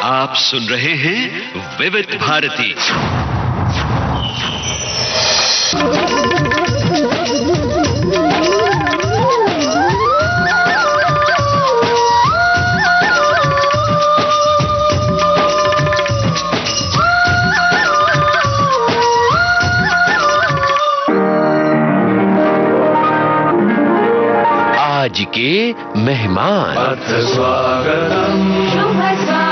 आप सुन रहे हैं विविध भारती। आज के मेहमान। अथ स्वागतम् शुभ स्वागतम्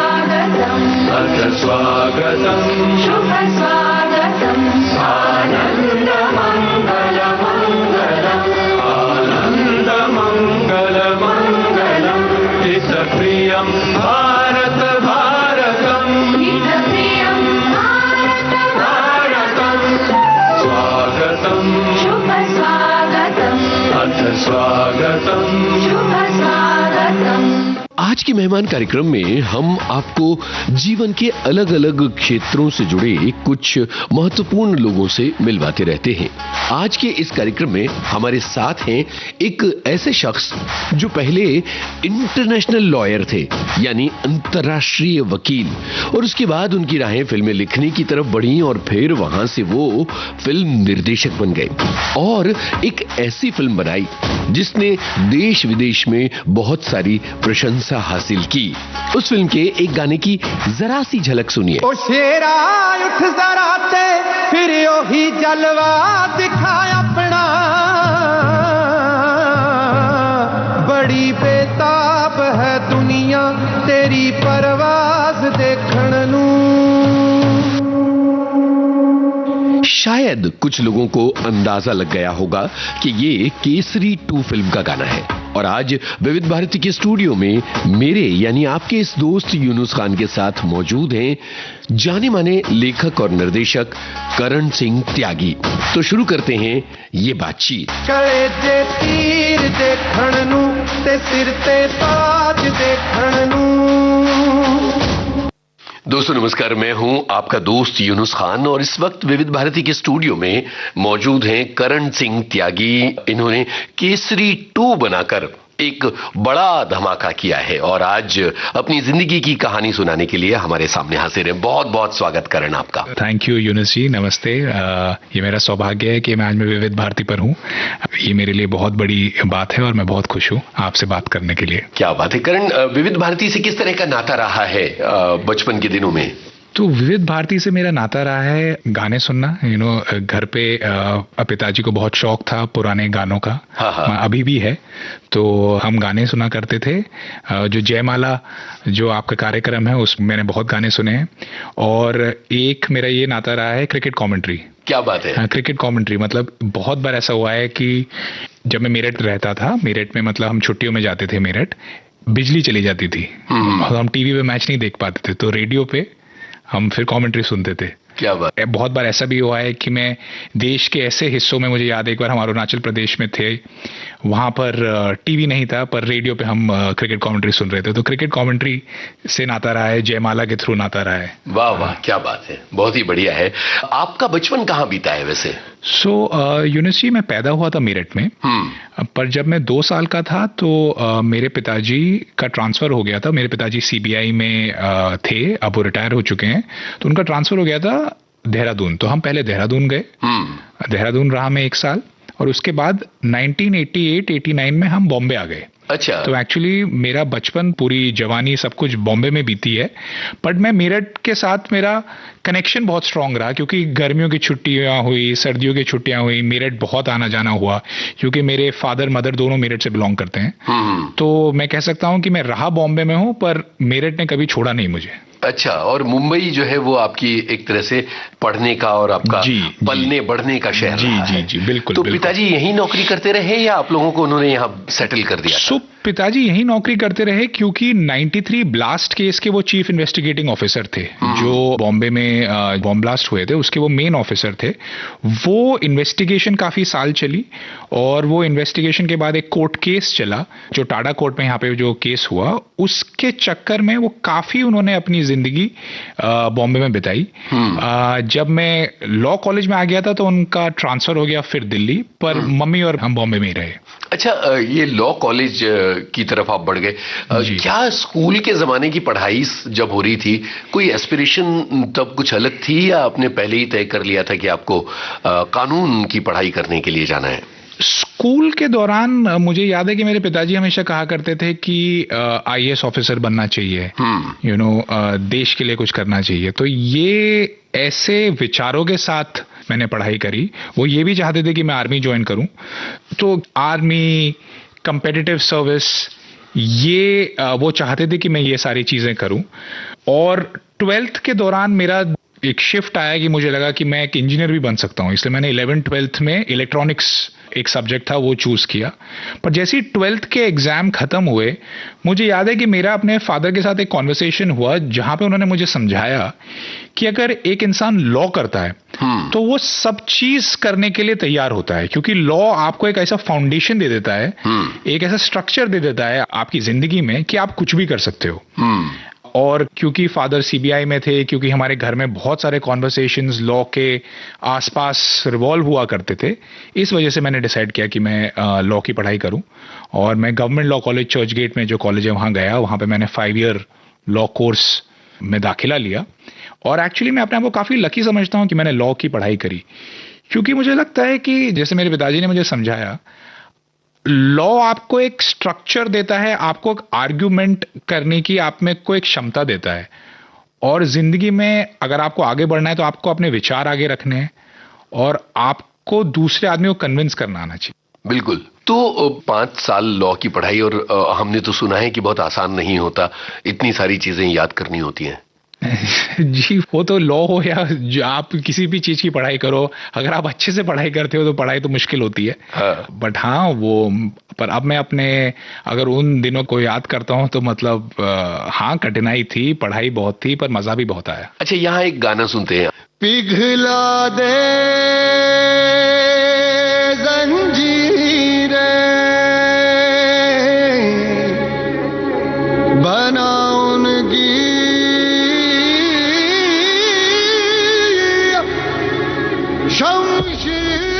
अथ स्वागतम् शुभ स्वागतम् आनन्द मङ्गल मङ्गलम् आनन्द मङ्गल मङ्गलम् हितप्रियं भारत भारतम् हितप्रियं भारत भारतम् स्वागतम् शुभ स्वागतम् अथ स्वागतम् शुभ स्वागतम्। आज के मेहमान कार्यक्रम में हम आपको जीवन के अलग अलग क्षेत्रों से जुड़े कुछ महत्वपूर्ण लोगों से मिलवाते रहते हैं। आज के इस कार्यक्रम में हमारे साथ हैं एक ऐसे शख्स जो पहले इंटरनेशनल लॉयर थे, यानी अंतर्राष्ट्रीय वकील, और उसके बाद उनकी राहें फिल्में लिखने की तरफ बढ़ी और फिर वहां से वो फिल्म निर्देशक बन गए और एक ऐसी फिल्म बनाई जिसने देश विदेश में बहुत सारी प्रशंसा हासिल की। उस फिल्म के एक गाने की जरा सी झलक सुनिए। ओ शेरा उठ जरा ते फिर ओही जलवा दिखा अपना, बड़ी बेताब है दुनिया तेरी परवाज देखण नू। शायद कुछ लोगों को अंदाजा लग गया होगा कि ये केसरी 2 फिल्म का गाना है और आज विविध भारती के स्टूडियो में मेरे यानी आपके इस दोस्त यूनुस खान के साथ मौजूद हैं जाने माने लेखक और निर्देशक करण सिंह त्यागी। तो शुरू करते हैं ये बातचीत। गले जे तीर देखण नू ते सिर ते ताज देखण नू। दोस्तों नमस्कार, मैं हूं आपका दोस्त यूनुस खान और इस वक्त विविध भारती के स्टूडियो में मौजूद हैं करण सिंह त्यागी। इन्होंने केसरी 2 बनाकर एक बड़ा धमाका किया है और आज अपनी जिंदगी की कहानी सुनाने के लिए हमारे सामने हाजिर हैं। बहुत बहुत स्वागत करण आपका। थैंक यू यूनुस जी, नमस्ते। ये मेरा सौभाग्य है कि मैं आज विविध भारती पर हूँ। ये मेरे लिए बहुत बड़ी बात है और मैं बहुत खुश हूँ आपसे बात करने के लिए। क्या बात है करण, विविध भारती से किस तरह का नाता रहा है बचपन के दिनों में? तो विविध भारती से मेरा नाता रहा है गाने सुनना। घर पे पिताजी को बहुत शौक था पुराने गानों का। हाँ। अभी भी है। तो हम गाने सुना करते थे। जो जयमाला जो आपका कार्यक्रम है उसमें मैंने बहुत गाने सुने हैं। और एक मेरा ये नाता रहा है क्रिकेट कमेंट्री। क्या बात है। हाँ, क्रिकेट कमेंट्री मतलब बहुत बार ऐसा हुआ है कि जब मैं मेरठ रहता था, मेरठ में मतलब हम छुट्टियों में जाते थे मेरठ, बिजली चली जाती थी और हम टीवी पे मैच नहीं देख पाते थे, तो रेडियो पे हम फिर कमेंट्री सुनते थे। क्या बात। बहुत बार ऐसा भी हुआ है कि मैं देश के ऐसे हिस्सों में, मुझे याद है एक बार हम अरुणाचल प्रदेश में थे, वहां पर टीवी नहीं था पर रेडियो पे हम क्रिकेट कमेंट्री सुन रहे थे। तो क्रिकेट कमेंट्री से नाता रहा है, जयमाला के थ्रू नाता रहा है। वाह वाह, क्या बात है, बहुत ही बढ़िया है। आपका बचपन कहाँ बीता है वैसे? यूनुस जी, मैं पैदा हुआ था मेरठ में, पर जब मैं 2 साल का था तो मेरे पिताजी का ट्रांसफर हो गया था। मेरे पिताजी सीबीआई में थे, अब वो रिटायर हो चुके हैं, तो उनका ट्रांसफर हो गया था देहरादून। तो हम पहले देहरादून गए, देहरादून रहा मैं 1 साल और उसके बाद 1988-89 में हम बॉम्बे आ गए। अच्छा। तो एक्चुअली मेरा बचपन, पूरी जवानी सब कुछ बॉम्बे में बीती है। बट मैं मेरठ के साथ मेरा कनेक्शन बहुत स्ट्रांग रहा क्योंकि गर्मियों की छुट्टियां हुई, सर्दियों की छुट्टियां हुई, मेरठ बहुत आना जाना हुआ क्योंकि मेरे फादर मदर दोनों मेरठ से बिलोंग करते हैं। तो मैं कह सकता हूं कि मैं रहा बॉम्बे में हूं पर मेरठ ने कभी छोड़ा नहीं मुझे। अच्छा, और मुंबई जो है वो आपकी एक तरह से पढ़ने का और आपका पलने बढ़ने का शहर रहा है। जी बिल्कुल। तो पिताजी यहीं नौकरी करते रहे या आप लोगों को उन्होंने यहाँ सेटल कर दिया? पिताजी यहीं नौकरी करते रहे क्योंकि 93 ब्लास्ट केस के वो चीफ इन्वेस्टिगेटिंग ऑफिसर थे। जो बॉम्बे में बॉम्ब ब्लास्ट हुए थे उसके वो मेन ऑफिसर थे। वो इन्वेस्टिगेशन काफी साल चली और वो इन्वेस्टिगेशन के बाद एक कोर्ट केस चला जो टाडा कोर्ट में यहाँ पे जो केस हुआ, उसके चक्कर में वो काफी उन्होंने अपनी जिंदगी बॉम्बे में बिताई। जब मैं लॉ कॉलेज में आ गया था तो उनका ट्रांसफर हो गया फिर दिल्ली, पर मम्मी और हम बॉम्बे में ही रहे। अच्छा, ये लॉ कॉलेज की तरफ आप बढ़ गए। क्या स्कूल के जमाने की पढ़ाई जब हो रही थी, कोई एस्पिरेशन तब कुछ अलग थी, या आपने पहले ही तय कर लिया था कि आपको कानून की पढ़ाई करने के लिए जाना है? स्कूल के दौरान मुझे याद है कि मेरे पिताजी हमेशा कहा करते थे कि आईएएस ऑफिसर बनना चाहिए, देश के लिए कुछ करना चाहिए। तो ये ऐसे विचारों के साथ मैंने पढ़ाई करी। वो ये भी चाहते थे कि मैं आर्मी ज्वाइन करूं, तो आर्मी, कम्पिटिटिव सर्विस, ये वो चाहते थे कि मैं ये सारी चीजें करूं। और 12th के दौरान मेरा एक शिफ्ट आया कि मुझे लगा कि मैं एक इंजीनियर भी बन सकता हूं, इसलिए मैंने 11th-12th में इलेक्ट्रॉनिक्स एक सब्जेक्ट था वो चूज किया। पर जैसे ही 12th के एग्जाम खत्म हुए, मुझे याद है कि मेरा अपने फादर के साथ एक कॉन्वर्सेशन हुआ जहां पे उन्होंने मुझे समझाया कि अगर एक इंसान लॉ करता है तो वो सब चीज करने के लिए तैयार होता है, क्योंकि लॉ आपको एक ऐसा फाउंडेशन दे देता है, एक ऐसा स्ट्रक्चर दे देता है आपकी जिंदगी में कि आप कुछ भी कर सकते हो। और क्योंकि फादर सीबीआई में थे, क्योंकि हमारे घर में बहुत सारे कॉन्वर्सेशंस लॉ के आसपास रिवॉल्व हुआ करते थे, इस वजह से मैंने डिसाइड किया कि मैं लॉ की पढ़ाई करूं। और मैं government law college Churchgate में जो कॉलेज है वहां गया, वहां पे मैंने 5 ईयर लॉ कोर्स में दाखिला लिया। और एक्चुअली मैं अपने आप को काफी लकी समझता हूं कि मैंने लॉ की पढ़ाई करी, क्योंकि मुझे लगता है कि जैसे मेरे पिताजी ने मुझे समझाया, लॉ आपको एक स्ट्रक्चर देता है, आपको एक आर्ग्यूमेंट करने की आप में को एक क्षमता देता है। और जिंदगी में अगर आपको आगे बढ़ना है तो आपको अपने विचार आगे रखने हैं और आपको दूसरे आदमी को कन्विंस करना आना चाहिए। बिल्कुल। तो 5 साल लॉ की पढ़ाई, और हमने तो सुना है कि बहुत आसान नहीं होता, इतनी सारी चीजें याद करनी होती हैं। जी, वो तो लॉ हो या जो आप किसी भी चीज की पढ़ाई करो, अगर आप अच्छे से पढ़ाई करते हो तो पढ़ाई तो मुश्किल होती है। बट हाँ, वो पर अब मैं अपने अगर उन दिनों को याद करता हूँ तो मतलब हाँ, कठिनाई थी, पढ़ाई बहुत थी, पर मजा भी बहुत आया। अच्छा, यहाँ एक गाना सुनते हैं। पिघला दे जंजीरें, बना उनकी शमशीरें,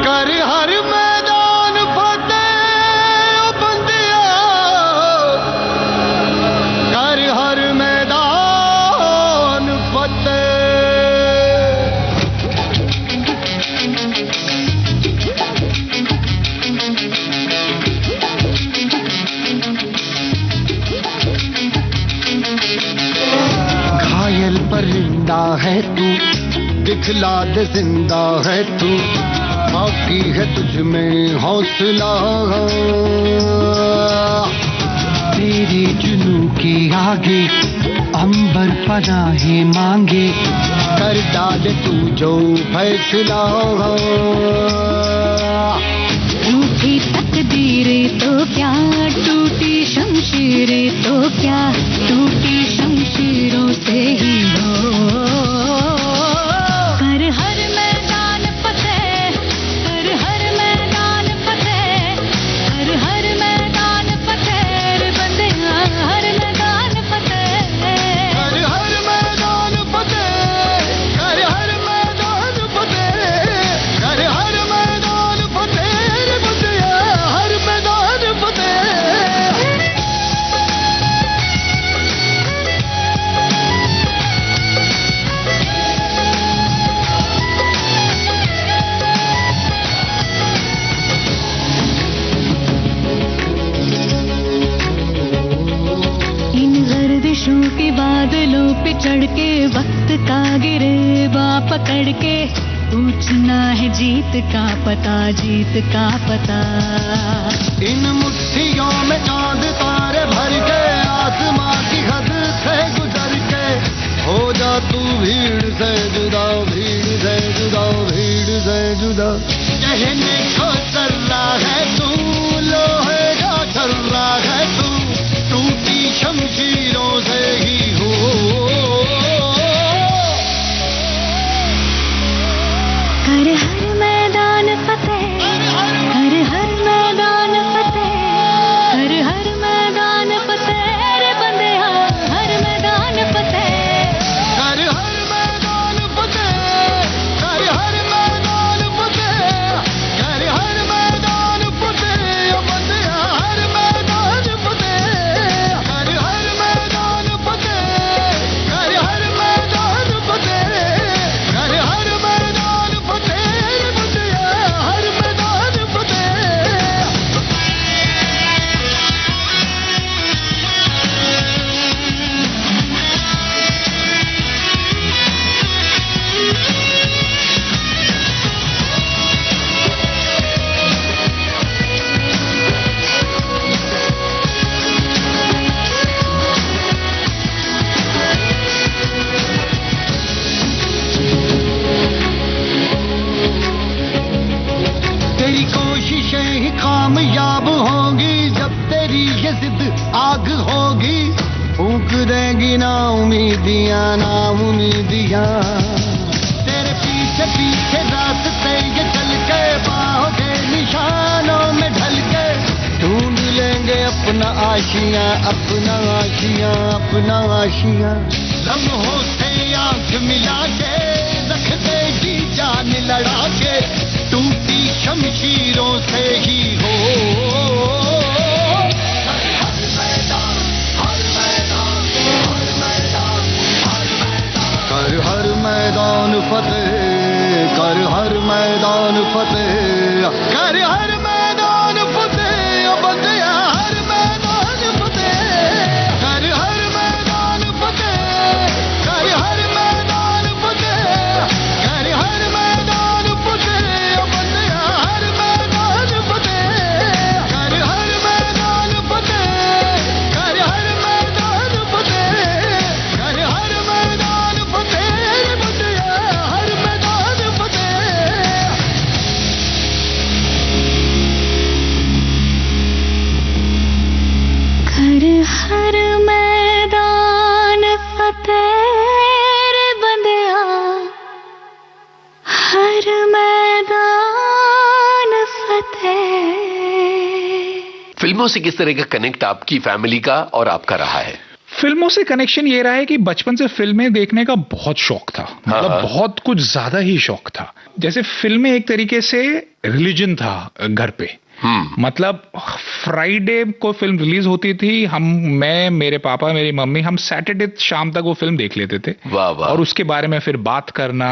कर हर मैदान फतेह बंदिया, कर हर मैदान फतेह। घायल परिंदा है तू, दिखला दे जिंदा है तू, बाकी है तुझ में हौसला। तेरे जुनू के आगे अंबर पनाहे मांगे, कर डाले तू जो फैसला। टूटी तकदीरें तो क्या, टूटी शमशीरें तो क्या, टूटी शमशीरों से ही हो। कर हर मैदान फतेह, कर हर मैदान फतेह, कर हर मैदान फतेह रे बंदिया, हर मैदान फतेह, कर हर मैदान फतेह, कर हर मैदान फतेह, कर हर मैदान फतेह रे बंदिया, हर मैदान फतेह। इन गर्दिशों के बादलों पे चढ़ के, वक्त का गिरेबा पकड़ के, पूछना है जीत का पता, जीत का पता। इन मुट्ठियों में चांद तारे भर के, आसमां की हद से गुजर के, हो जा तू भीड़ से जुदा, भीड़ से जुदा, भीड़ से जुदा। कहने को चल रहा है तू, लोहे का चल रहा है तू, टूटी शमशीरों से ही हो। कर हर मैदान फतेह, कर हर मैदान आग होगी फूंक देगी ना उम्मीदियां तेरे पीछे पीछे रास्ते ये चल के बाहों के निशानों में ढल के ढूंढ लेंगे अपना आशियां लम्हों से आंख मिला के रख देगी जान लड़ा के टूटी शमशीरों से ही हो कर हर मैदान फतेह कर हर मैदान फतेह कर हर मैदान फतेह बंदिया हर मैदान फतेह कर हर मैदान फतेह कर हर मैदान फतेह कर हर मैदान फतेह बंदिया हर मैदान फतेह कर हर मैदान फतेह कर हर मैदान फतेह कर हर मैदान फतेह बंदिया हर मैदान फतेह कर हर मैदान फतेह रे बंदिया हर मैदान फतेह। फिल्मों से किस तरह का कनेक्ट आपकी फैमिली का और आपका रहा है? फिल्मों से कनेक्शन ये रहा है कि बचपन से फिल्में देखने का बहुत शौक था, मतलब बहुत कुछ ज्यादा ही शौक था। जैसे फिल्में एक तरीके से रिलीजन था घर पे। मतलब फ्राइडे को फिल्म रिलीज होती थी, मैं मेरे पापा मेरी मम्मी हम सैटरडे शाम तक वो फिल्म देख लेते थे। वाह वाह। और उसके बारे में फिर बात करना,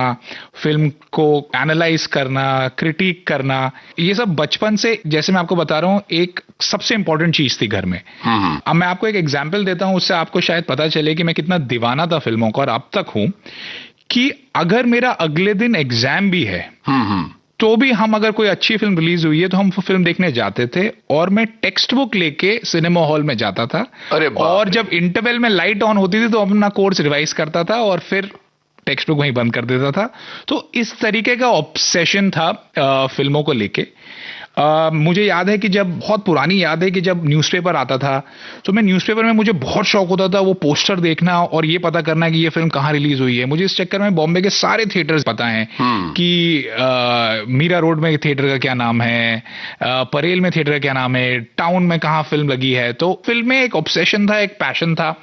फिल्म को एनालाइज करना, क्रिटिक करना, ये सब बचपन से, जैसे मैं आपको बता रहा हूँ, एक सबसे इंपॉर्टेंट चीज थी घर में। अब मैं आपको एक एग्जाम्पल देता हूँ, उससे आपको शायद पता चले कि मैं कितना दीवाना था फिल्मों का और अब तक हूं। कि अगर मेरा अगले दिन एग्जाम भी है तो भी हम अगर कोई अच्छी फिल्म रिलीज हुई है तो हम फिल्म देखने जाते थे और मैं टेक्स्ट बुक लेके सिनेमा हॉल में जाता था। अरे बाप और रे। जब इंटरवल में लाइट ऑन होती थी तो अपना कोर्स रिवाइज करता था और फिर टेक्स्ट बुक वहीं बंद कर देता था। तो इस तरीके का ऑब्सेशन था फिल्मों को लेके। मुझे याद है कि जब, बहुत पुरानी याद है कि जब न्यूज़पेपर आता था तो मैं न्यूज़पेपर में, मुझे बहुत शौक होता था वो पोस्टर देखना और ये पता करना कि ये फिल्म कहाँ रिलीज हुई है। मुझे इस चक्कर में बॉम्बे के सारे थिएटर्स पता हैं कि मीरा रोड में थिएटर का क्या नाम है, परेल में थिएटर का क्या नाम है, टाउन में कहाँ फिल्म लगी है। तो फिल्में एक ऑब्सेशन था, एक पैशन था।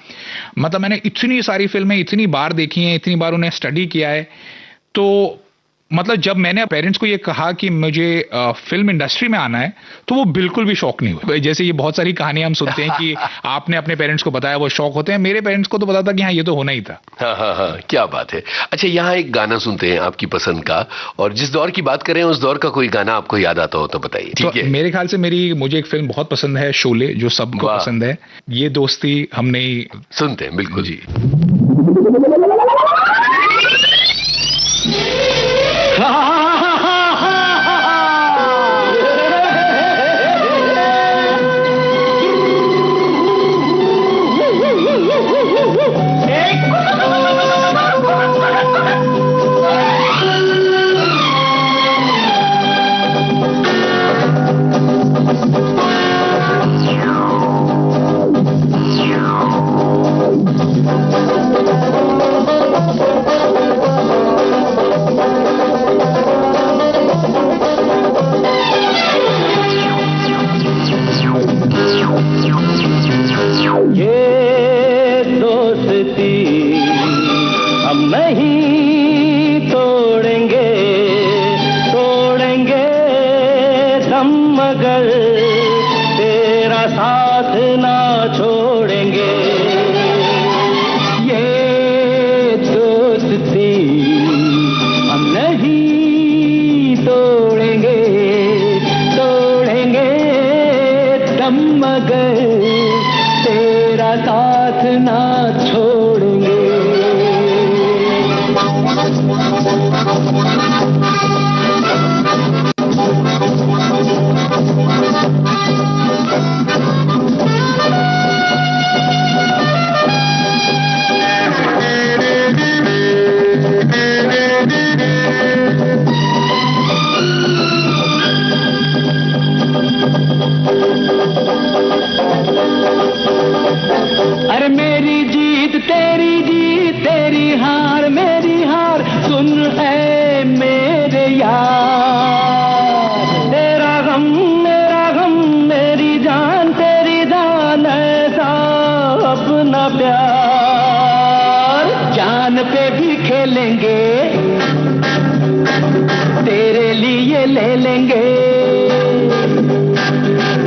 मतलब मैंने इतनी सारी फिल्में इतनी बार देखी हैं, इतनी बार उन्हें स्टडी किया है। तो मतलब जब मैंने पेरेंट्स को ये कहा कि मुझे फिल्म इंडस्ट्री में आना है तो वो बिल्कुल भी शौक नहीं हुआ। जैसे ये बहुत सारी कहानियां हम सुनते हैं कि आपने अपने पेरेंट्स को बताया वो शौक होते हैं, मेरे पेरेंट्स को तो पता था कि हाँ ये तो होना ही था। हाँ, क्या बात है। अच्छा, यहाँ एक गाना सुनते हैं आपकी पसंद का, और जिस दौर की बात करें उस दौर का कोई गाना आपको याद आता हो तो बताइए। ठीक है। मेरे ख्याल से मुझे एक फिल्म बहुत पसंद है, शोले, जो सबको पसंद है। ये दोस्ती हमने सुनते हैं बिल्कुल जी। पे भी खेलेंगे, तेरे लिए ले लेंगे,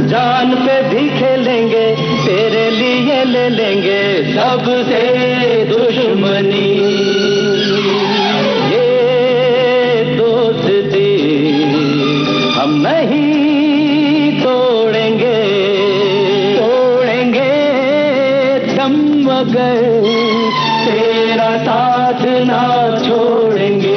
जान पे भी खेलेंगे, तेरे लिए ले लेंगे, सबसे दुश्मनी ये दोस्ती हम नहीं तोड़ेंगे, तोड़ेंगे दम मगर तेरा साथ ना छोड़ेंगे।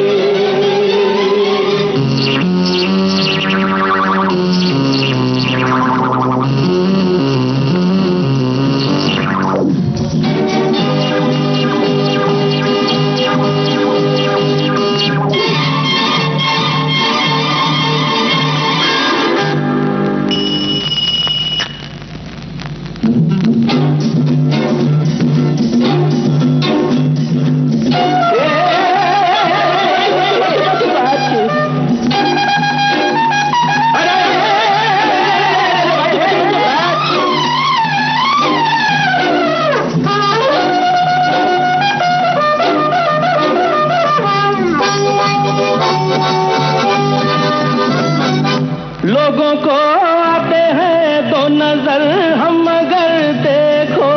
लोगों को आते हैं दो नजर, हम अगर देखो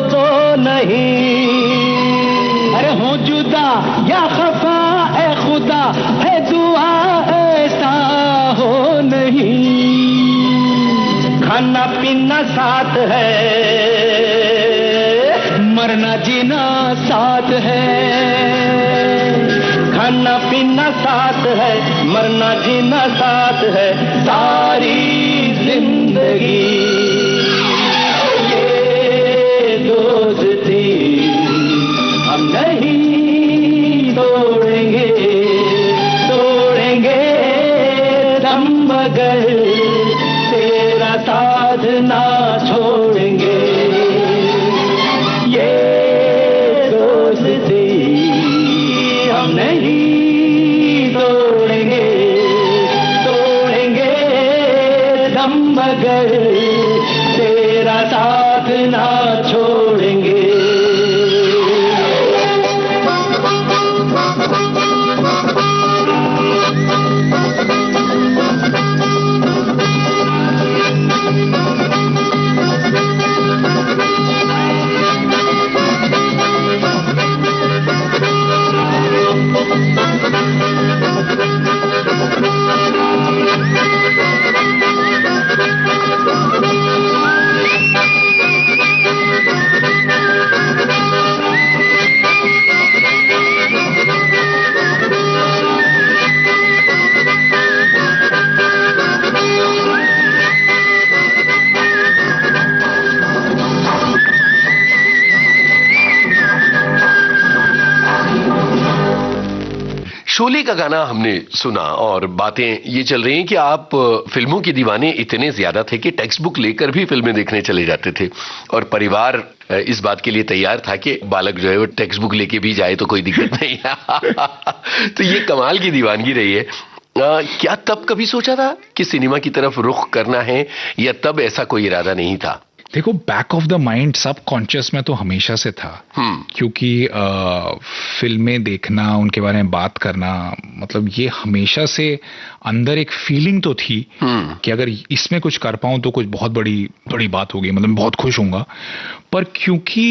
तो नहीं, अरे हो जुदा या खफा ए खुदा है दुआ ऐसा हो नहीं, खाना पीना साथ है, मरना जीना साथ है, खाना पीना साथ है, मरना जीना साथ है, सारी जिंदगी ये दोस्ती हम नहीं तोड़ेंगे, तोड़ेंगे दम मगर तेरा साथ ना छोड़ेंगे, ये दोस्ती हम नहीं तोड़ेंगे, तोड़ेंगे दम मगर तेरा साथ ना छोड़ेंगे। शोले का गाना हमने सुना और बातें ये चल रही हैं कि आप फिल्मों के दीवाने इतने ज्यादा थे कि टेक्स्ट बुक लेकर भी फिल्में देखने चले जाते थे और परिवार इस बात के लिए तैयार था कि बालक जो है वो टेक्स्ट बुक लेके भी जाए तो कोई दिक्कत नहीं तो ये कमाल की दीवानगी रही है। क्या तब कभी सोचा था कि सिनेमा की तरफ रुख करना है या तब ऐसा कोई इरादा नहीं था? देखो, बैक ऑफ द माइंड सब कॉन्शियस में तो हमेशा से था, क्योंकि फिल्में देखना, उनके बारे में बात करना, मतलब ये हमेशा से अंदर एक फीलिंग तो थी कि अगर इसमें कुछ कर पाऊं तो कुछ बहुत बड़ी बात होगी, मतलब बहुत खुश होऊंगा। पर क्योंकि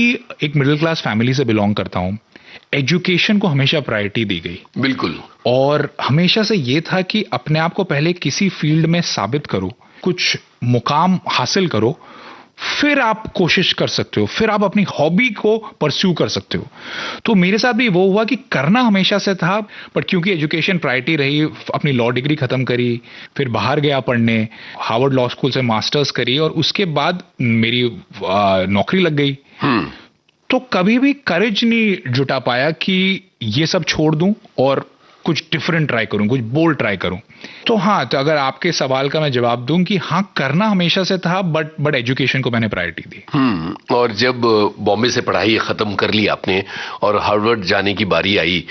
एक मिडिल क्लास फैमिली से बिलोंग करता हूं, एजुकेशन को हमेशा प्रायोरिटी दी गई। बिल्कुल। और हमेशा से ये था कि अपने आप को पहले किसी फील्ड में साबित करो, कुछ मुकाम हासिल करो, फिर आप कोशिश कर सकते हो, फिर आप अपनी हॉबी को परस्यू कर सकते हो। तो मेरे साथ भी वो हुआ कि करना हमेशा से था, पर क्योंकि एजुकेशन प्रायोरिटी रही, अपनी लॉ डिग्री खत्म करी, फिर बाहर गया पढ़ने, हार्वर्ड लॉ स्कूल से मास्टर्स करी और उसके बाद मेरी नौकरी लग गई। तो कभी भी करेज नहीं जुटा पाया कि ये सब छोड़ दूं और कुछ डिफरेंट ट्राई करूं, कुछ बोल्ड ट्राई करूं। तो हाँ, तो अगर आपके सवाल का मैं जवाब दूं कि हाँ, करना हमेशा से था, बट एजुकेशन को मैंने प्रायोरिटी दी। और जब बॉम्बे से पढ़ाई खत्म कर ली आपने और हार्वर्ड जाने की बारी आई,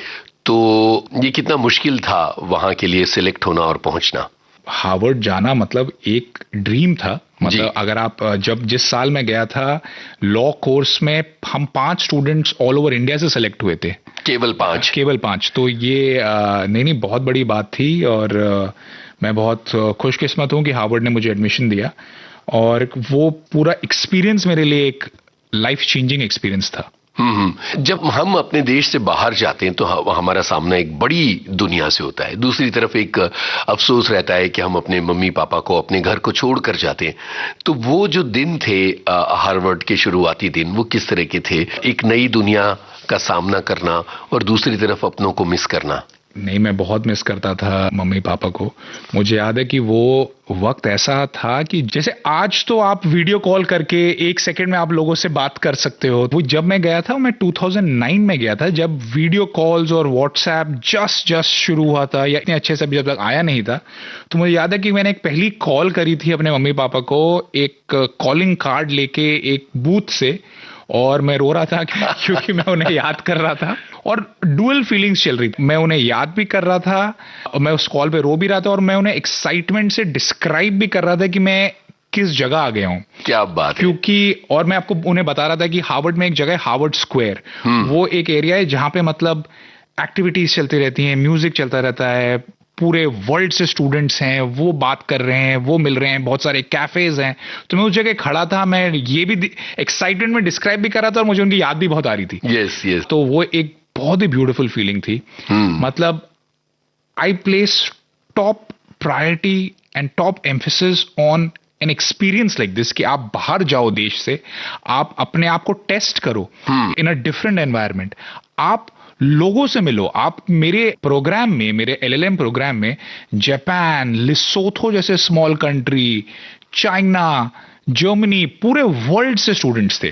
तो ये कितना मुश्किल था वहां के लिए सिलेक्ट होना और पहुंचना? हार्वर्ड जाना मतलब एक ड्रीम था, मतलब अगर आप जिस साल मैं गया था लॉ कोर्स में हम 5 स्टूडेंट्स ऑल ओवर इंडिया से सेलेक्ट हुए थे। केवल 5? तो ये नहीं बहुत बड़ी बात थी और मैं बहुत खुशकिस्मत हूँ कि हार्वर्ड ने मुझे एडमिशन दिया और वो पूरा एक्सपीरियंस मेरे लिए एक लाइफ चेंजिंग एक्सपीरियंस था। जब हम अपने देश से बाहर जाते हैं तो हमारा सामना एक बड़ी दुनिया से होता है, दूसरी तरफ एक अफसोस रहता है कि हम अपने मम्मी पापा को, अपने घर को छोड़ कर जाते हैं। तो वो जो दिन थे हार्वर्ड के शुरुआती दिन, वो किस तरह के थे? एक नई दुनिया का सामना करना और दूसरी तरफ अपनों को मिस करना। नहीं, मैं बहुत मिस करता था मम्मी पापा को। मुझे याद है कि वो वक्त ऐसा था कि जैसे आज तो आप वीडियो कॉल करके 1 सेकंड में आप लोगों से बात कर सकते हो। वो जब मैं गया था, मैं 2009 में गया था, जब वीडियो कॉल्स और व्हाट्सएप जस्ट शुरू हुआ था या इतने अच्छे से जब तक आया नहीं था। तो मुझे याद है कि मैंने एक पहली कॉल करी थी अपने मम्मी पापा को एक कॉलिंग कार्ड लेके एक बूथ से, और मैं रो रहा था क्योंकि मैं उन्हें याद कर रहा था और डुअल फीलिंग्स चल रही थी। मैं उन्हें याद भी कर रहा था और मैं उस कॉल पे रो भी रहा था और मैं उन्हें एक्साइटमेंट से डिस्क्राइब भी कर रहा था कि मैं किस जगह आ गया हूँ। क्या बात है। क्योंकि और मैं आपको उन्हें बता रहा था कि हार्वर्ड में एक जगह है हार्वर्ड स्क्वायर, वो एक एरिया है जहां पे मतलब एक्टिविटीज चलती रहती हैं, म्यूजिक चलता रहता है, पूरे वर्ल्ड से स्टूडेंट्स हैं, वो बात कर रहे हैं, वो मिल रहे हैं, बहुत सारे कैफेज हैं। तो मैं उस जगह खड़ा था, मैं ये भी एक्साइटमेंट में डिस्क्राइब भी कर रहा था और मुझे उनकी याद भी बहुत आ रही थी। यस। तो वो एक बहुत ही ब्यूटीफुल फीलिंग थी। मतलब I place top priority and top emphasis on an experience like this कि आप बाहर जाओ देश से, आप अपने आप को टेस्ट करो इन अ डिफरेंट एनवायरनमेंट, आप लोगों से मिलो। आप मेरे प्रोग्राम में, मेरे LLM प्रोग्राम में जापान, लिसोथो जैसे स्मॉल कंट्री, चाइना, जर्मनी, पूरे वर्ल्ड से स्टूडेंट्स थे।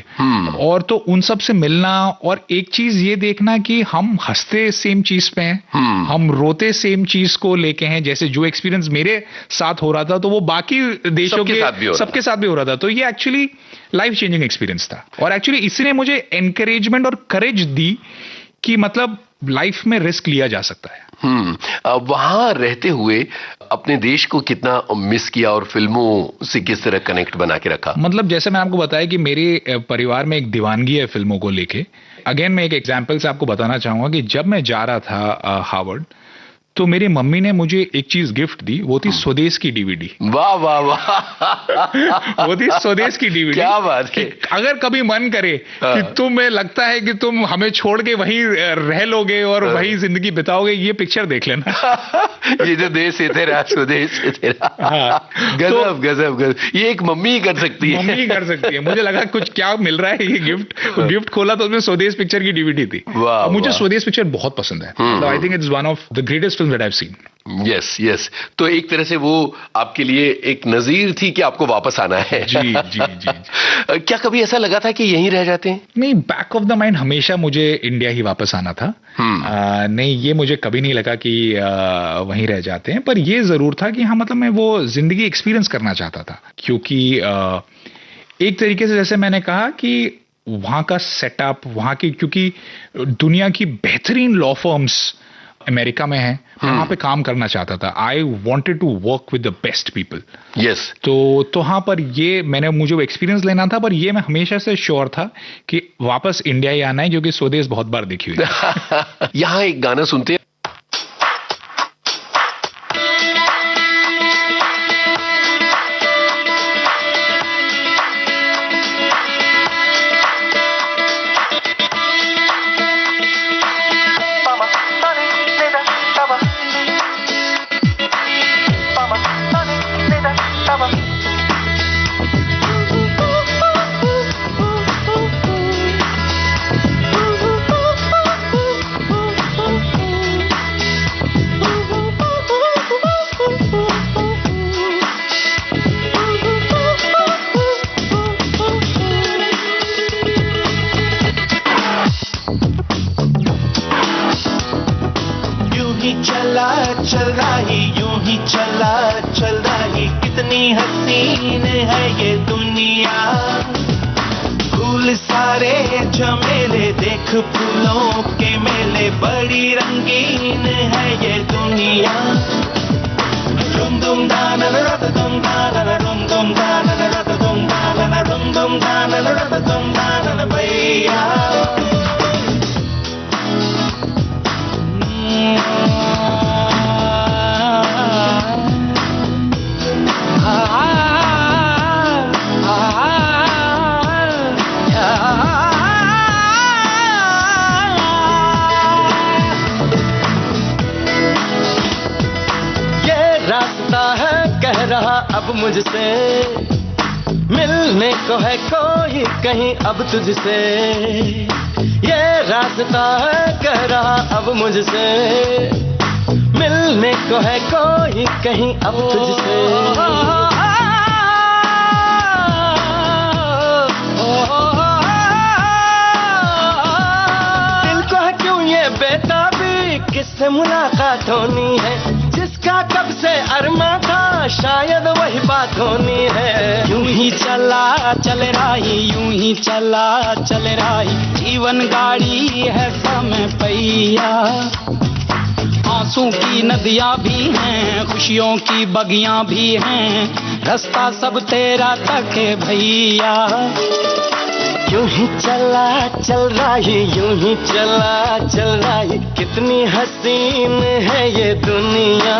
और तो उन सब से मिलना और एक चीज ये देखना कि हम हंसते सेम चीज पे हैं, हम रोते सेम चीज को लेके हैं। जैसे जो एक्सपीरियंस मेरे साथ हो रहा था तो वो बाकी देशों के सबके साथ भी हो रहा था। तो ये एक्चुअली लाइफ चेंजिंग एक्सपीरियंस था और एक्चुअली इसने मुझे एनकरेजमेंट और करेज दी कि मतलब लाइफ में रिस्क लिया जा सकता है। वहां रहते हुए अपने देश को कितना मिस किया और फिल्मों से किस तरह कनेक्ट बना के रखा? मतलब जैसे मैं आपको बताया कि मेरे परिवार में एक दीवानगी है फिल्मों को लेके। अगेन मैं एक एग्जांपल से आपको बताना चाहूंगा कि जब मैं जा रहा था हार्वर्ड, तो मेरी मम्मी ने मुझे एक चीज गिफ्ट दी, वो थी स्वदेश की DVD। वाह वाह वाह। वो थी स्वदेश की DVD। क्या बात है। अगर कभी मन करे कि तुम्हें लगता है कि तुम हमें छोड़ के वहीं रह लोगे और वहीं जिंदगी बिताओगे, ये पिक्चर देख लेना। ये जो देश है तेरा, स्वदेश है तेरा। गजब गजब गजब। ये एक मम्मी ही कर सकती है। मम्मी कर सकती है। मुझे लगा कुछ क्या मिल रहा है ये गिफ्ट खोला तो उसमें स्वदेश पिक्चर की DVD थी। मुझे स्वदेश पिक्चर बहुत पसंद है। I think it's one of the greatest films that I have seen. Yes. तो एक तरह से वो आपके लिए एक नजीर थी कि आपको वापस आना है। जी। क्या कभी ऐसा लगा था कि यहीं रह जाते हैं? नहीं, बैक ऑफ द माइंड हमेशा मुझे इंडिया ही वापस आना था। नहीं, ये मुझे कभी नहीं लगा कि वहीं रह जाते हैं। पर ये जरूर था कि हाँ, मतलब मैं वो जिंदगी एक्सपीरियंस करना चाहता था। क्योंकि एक तरीके से जैसे मैंने कहा कि वहां का सेटअप, वहां की, क्योंकि दुनिया की बेहतरीन लॉ फर्म्स अमेरिका में है, वहां पे काम करना चाहता था। I wanted to work with the best people. Yes. तो हाँ, पर ये मुझे वो एक्सपीरियंस लेना था। पर ये मैं हमेशा से श्योर था कि वापस इंडिया ही आना है, क्योंकि स्वदेश बहुत बार देखी हुई है। यहाँ एक गाना सुनते हैं। चल रही कितनी हसीन है ये दुनिया। फूल सारे झमेले, देख फूलों के मेले, बड़ी रंगीन है ये दुनिया। झुम rum dum da na na ra dum da na na rum dum da na na ra dum da na na rum dum da na na ra dum da na na भैया कह रहा अब मुझसे मिलने को है कोई कहीं अब तुझसे ये रास्ता है कह रहा अब मुझसे मिलने को है कोई कहीं अब तुझसे दिल को है क्यों ये बेताबी किससे मुलाकात होनी है जिसका कब से अरमा था शायद वही बात होनी है यूं ही चला चल रही यूं ही चला चल रही जीवन गाड़ी है समय पहिया आंसू की नदियां भी हैं खुशियों की बगियां भी हैं रास्ता सब तेरा तक है भैया यूं ही चला चल रही यूं ही चला चल रही कितनी हसीन है ये दुनिया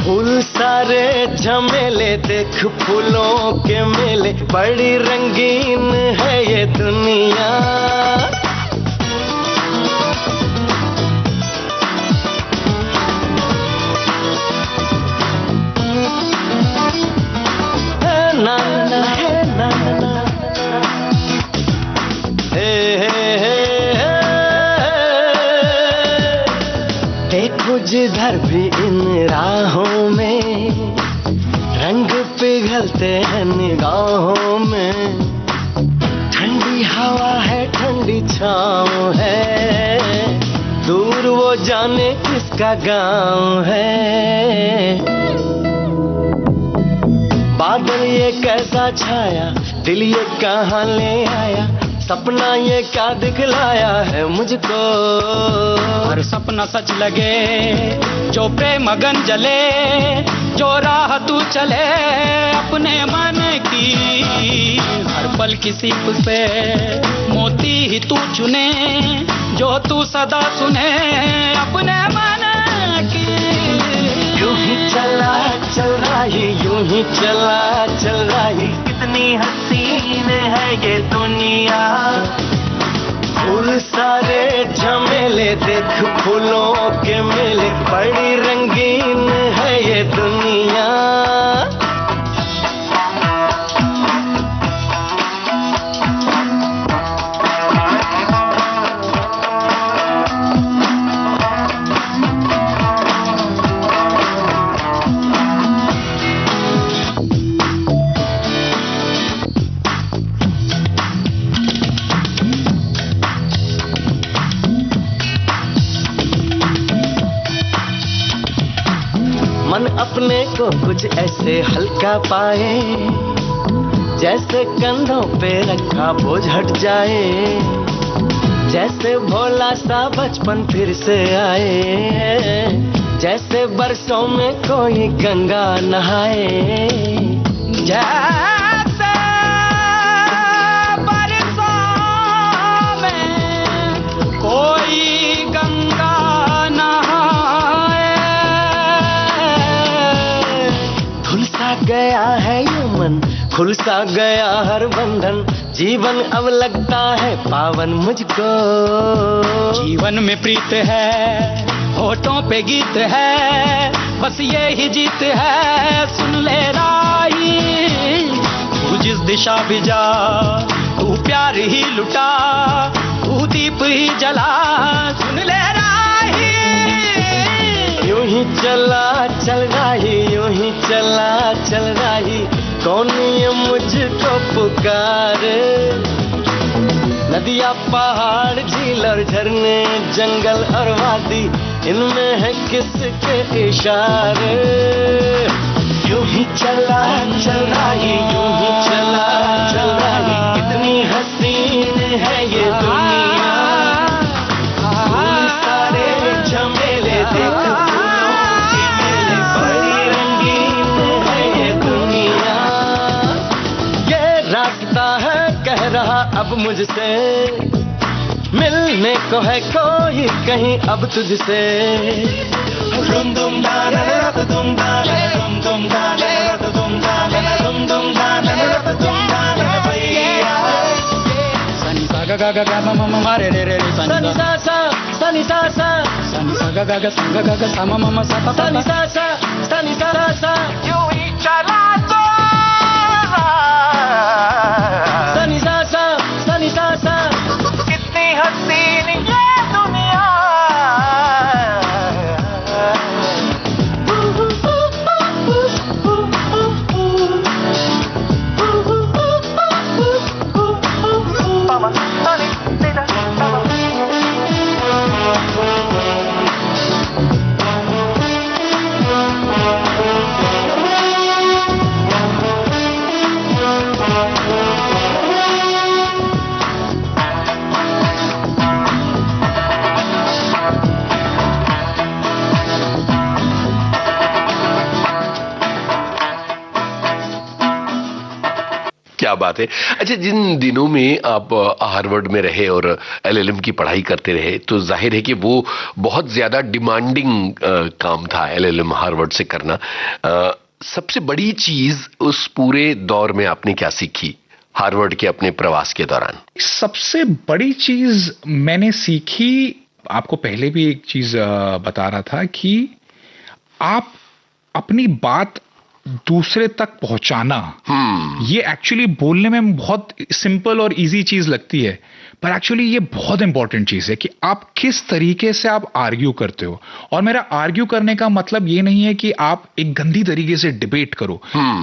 फूल सारे झमेले देख फूलों के मेले बड़ी रंगीन है ये दुनिया है ना ना है ना ना देखो जिधर भी इन राहों में रंग पिघलते हैं निगाहों में ठंडी हवा है ठंडी छाँव है दूर वो जाने किसका गाँव है बादल ये कैसा छाया दिल ये कहाँ ले आया सपना ये क्या दिखलाया है मुझको हर सपना सच लगे जो प्रेम मगन जले जो राह तू चले अपने मन की हर पल किसी से मोती ही तू चुने जो तू सदा सुने अपने मन की यूं ही चला चल रही यूं ही चला चल रही कितनी हसीन है ये दुनिया फूल सारे झमेले देख फूलों के मेले बड़ी रंगीन है ये दुनिया मन अपने को कुछ ऐसे हल्का पाए जैसे कंधों पे रखा बोझ हट जाए जैसे भोला सा बचपन फिर से आए जैसे बरसों में कोई गंगा नहाए जैसे बरसों में कोई गंगा गया है ये मन खुल सा गया हर बंधन जीवन अब लगता है पावन मुझको जीवन में प्रीत है होठों पे गीत है बस ये ही जीत है सुन ले राही तू जिस दिशा भी जा तू प्यार ही लुटा तू दीप ही जला सुन ले राही यूं ही चला चल रही यूं ही चला चल रही कौन ये मुझको पुकारे नदियाँ पहाड़ झील और झरने जंगल और वादी इनमें है किसके इशारे यूं ही चला चल रही यूं ही चला चल रही कितनी हसीन है ये दुनिया सारे झमेले देख फूलों के मेले बड़ी रास्ता है कह रहा अब मुझसे, मिलने को है कोई कहीं अब तुझसे। Dum dum da na na da dum da na dum dum da na da dum da na dum dum da na da dum da na bhaiya. Sani sa ga ga ga ma ma ma re re re Sani sa sa, sani sa sa, Sani sa ga ga sa ma ma ma sa pa pa. sani sa sa, sani sa sa, यूं ही चला तो sani sa sa, sani sa sa, कितनी हसीन ये दुनिया। क्या बात है। अच्छा, जिन दिनों में आप हार्वर्ड में रहे और एलएलएम की पढ़ाई करते रहे, तो जाहिर है कि वो बहुत ज्यादा डिमांडिंग काम था एलएलएम हार्वर्ड से करना। सबसे बड़ी चीज उस पूरे दौर में आपने क्या सीखी हार्वर्ड के अपने प्रवास के दौरान? सबसे बड़ी चीज मैंने सीखी, आपको पहले भी एक चीज बता रहा था कि आप अपनी बात दूसरे तक पहुंचाना, ये एक्चुअली बोलने में बहुत सिंपल और इजी चीज लगती है, पर एक्चुअली ये बहुत इंपॉर्टेंट चीज है कि आप किस तरीके से आप आर्ग्यू करते हो। और मेरा आर्ग्यू करने का मतलब ये नहीं है कि आप एक गंदी तरीके से डिबेट करो।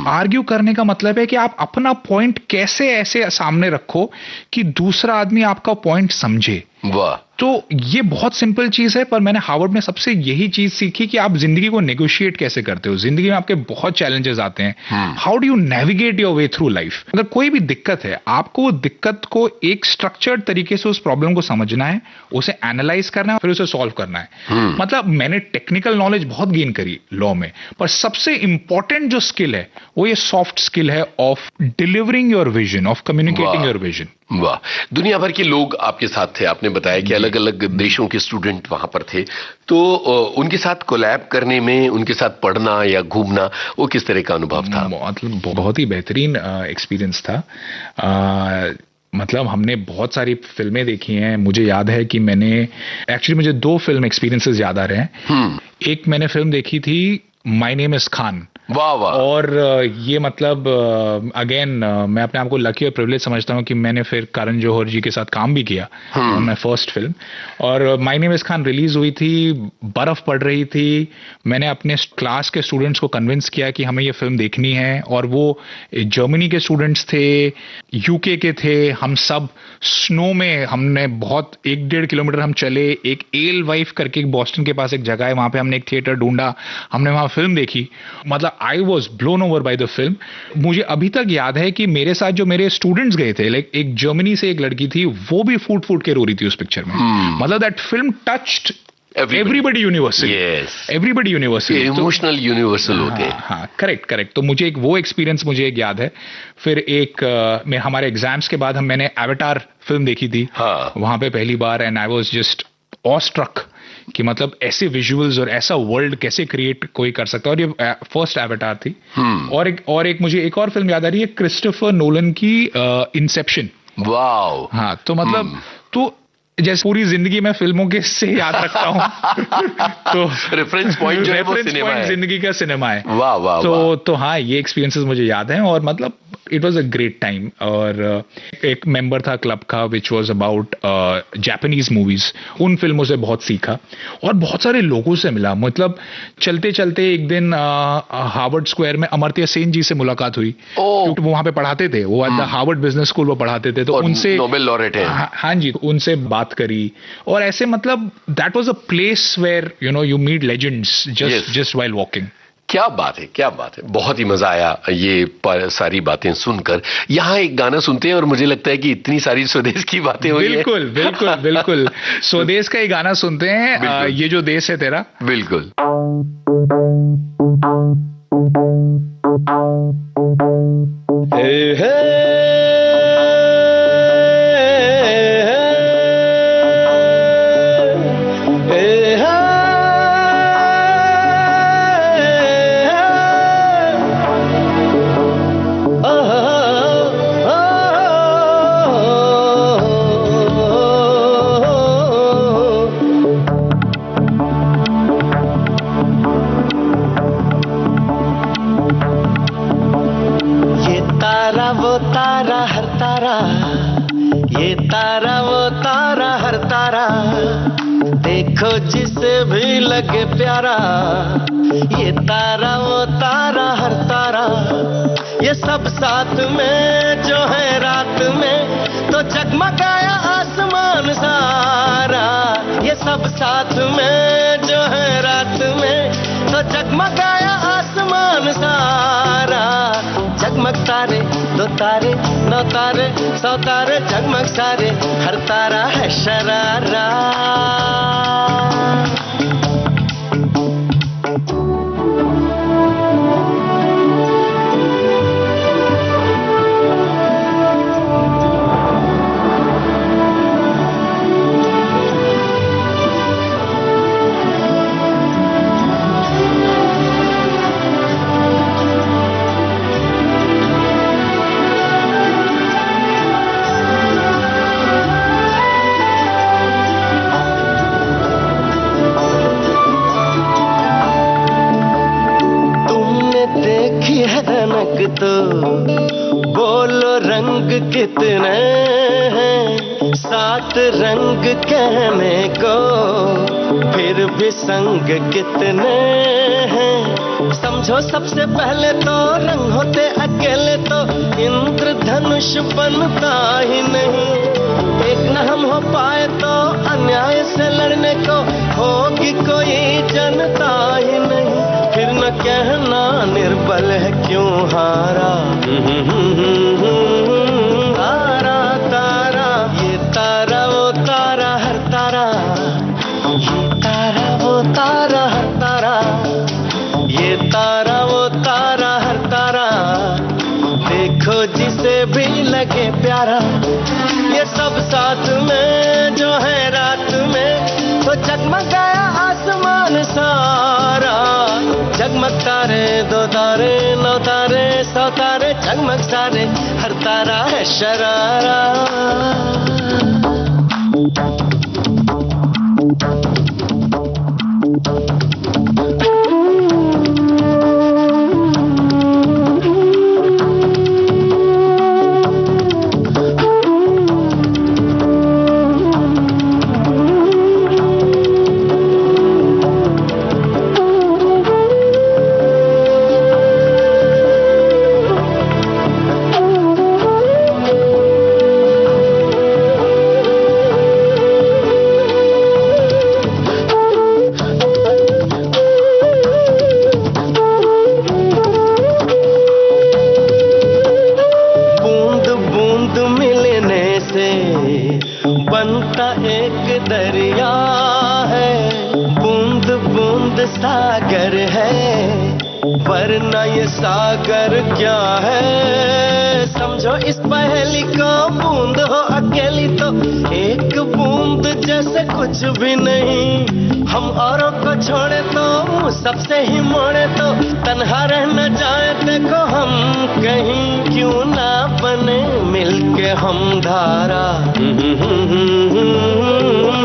आर्ग्यू करने का मतलब है कि आप अपना पॉइंट कैसे ऐसे सामने रखो कि दूसरा आदमी आपका पॉइंट समझे। वाह। तो ये बहुत सिंपल चीज है, पर मैंने हार्वर्ड में सबसे यही चीज सीखी कि आप जिंदगी को नेगोशिएट कैसे करते हो। जिंदगी में आपके बहुत चैलेंजेस आते हैं, how do you navigate your way through life. अगर कोई भी दिक्कत है, आपको वो दिक्कत को एक स्ट्रक्चर्ड तरीके से उस प्रॉब्लम को समझना है, उसे एनालाइज करना है, फिर उसे सॉल्व करना है। मतलब मैंने टेक्निकल नॉलेज बहुत गेन करी लॉ में, पर सबसे इंपॉर्टेंट जो स्किल है वो ये सॉफ्ट स्किल है of delivering your vision, of communicating your vision. वाह। दुनिया भर के लोग आपके साथ थे, आपने बताया कि अलग अलग देशों के स्टूडेंट वहां पर थे, तो उनके साथ कोलैब करने में, उनके साथ पढ़ना या घूमना, वो किस तरह का अनुभव था? मतलब बहुत ही बेहतरीन एक्सपीरियंस था। मतलब हमने बहुत सारी फिल्में देखी हैं। मुझे याद है कि मुझे 2 फिल्म एक्सपीरियंसेस याद आ रहे हैं। एक मैंने फिल्म देखी थी माय नेम इज खान। वाह वाह। और ये मतलब अगेन मैं अपने आप को लकी और प्रिविलेज समझता हूँ कि मैंने फिर करण जौहर जी के साथ काम भी किया ऑन माय फर्स्ट फिल्म। और my name is Khan release हुई थी, बर्फ पड़ रही थी, मैंने अपने क्लास के स्टूडेंट्स को कन्विंस किया कि हमें ये फिल्म देखनी है। और वो जर्मनी के स्टूडेंट्स थे, यूके के थे, हम सब स्नो में, हमने बहुत 1-1.5 किलोमीटर हम चले। एक एल वाइफ करके बॉस्टन के पास एक जगह है, वहां पे हमने एक थिएटर ढूंढा, हमने वहां फिल्म देखी। मतलब I was blown over by the film. मुझे अभी तक याद है कि मेरे साथ जो मेरे स्टूडेंट्स गए थे, लाइक एक जर्मनी से एक लड़की थी, वो भी फूट फूट के रो रही थी उस पिक्चर में। मतलब that film touched everybody universal. Everybody universal, emotional universal होते हैं। हाँ, करेक्ट। तो मुझे एक वो एक्सपीरियंस मुझे एक याद है। फिर एक हमारे एग्जाम्स के बाद मैंने एवेटार फिल्म देखी थी वहां पे पहली बार, and I was just awestruck कि मतलब ऐसे विजुअल्स और ऐसा वर्ल्ड कैसे क्रिएट कोई कर सकता है। और ये फर्स्ट एवेटार थी। और एक मुझे एक और फिल्म याद आ रही है, क्रिस्टोफर नोलन की इंसेप्शन। वाओ। हाँ, तो मतलब तो जैसे पूरी जिंदगी मैं फिल्मों के से याद रखता हूँ तो रेफरेंस पॉइंट जो है वो सिनेमा है, जिंदगी का सिनेमा है। वाह वाह। तो हाँ, ये एक्सपीरियंसेस मुझे याद हैं। और मतलब it was a great time. और एक मेंबर था क्लब का which was about Japanese movies. उन फिल्मों से बहुत सीखा और बहुत सारे लोगों से मिला। मतलब चलते चलते एक दिन हार्वर्ड स्क्वायर में अमर्त्य सेन जी से मुलाकात हुई, क्योंकि वो वहां पे पढ़ाते थे, वो at the Harvard business school वो पढ़ाते थे। तो उनसे नोबेल लॉरेट है। हाँ जी, उनसे बात करी। और ऐसे मतलब that was a place where you meet legends just while walking. क्या बात है, क्या बात है। बहुत ही मजा आया ये सारी बातें सुनकर। यहाँ एक गाना सुनते हैं और मुझे लगता है कि इतनी सारी स्वदेश की बातें हुई हैं। बिल्कुल स्वदेश का ही गाना सुनते हैं, ये जो देश है तेरा। बिल्कुल। हे तारा हर तारा, ये तारा वो तारा हर तारा, देखो जिसे भी लगे प्यारा, ये तारा वो तारा हर तारा, ये सब साथ में जो है रात में तो जगमगाया आसमान सारा, ये सब साथ में जो है रात में तो जगमगाया आसमान सारा, जगमग तारे दो तारे नौ तारे सौ तारे जगमग सारे, हर तारा है शरारा। तो बोलो रंग कितने हैं, 7 रंग कहने को फिर भी संग कितने हैं। समझो सबसे पहले तो रंग होते अकेले तो इंद्रधनुष बनता ही नहीं, एक न हम हो पाए तो अन्याय से लड़ने को होगी कोई जनता ही नहीं, फिर न कहना निर्बल है क्यों हारा। तारा तारा ये तारा वो तारा हर तारा, ये तारा वो तारा हर तारा, ये तारा वो तारा हर तारा, देखो जिसे भी लगे प्यारा, ये सब साथ में जो है रात में तो जगमगाया आसमान सारा, जगमग तारे दो तारे नौ तारे सौ तारे जगमग सारे, हर तारा है शरारा। बनता एक दरिया है, बूंद बूंद सागर है, वरना ये सागर क्या है। समझो इस पहेली को बूंद हो अकेली तो एक बूंद जैसे कुछ भी नहीं, हम औरों को छोड़े तो सबसे ही मोड़े तो तन्हा रह न जाए देखो हम कहीं, क्यों ना बने मिलके हम धारा।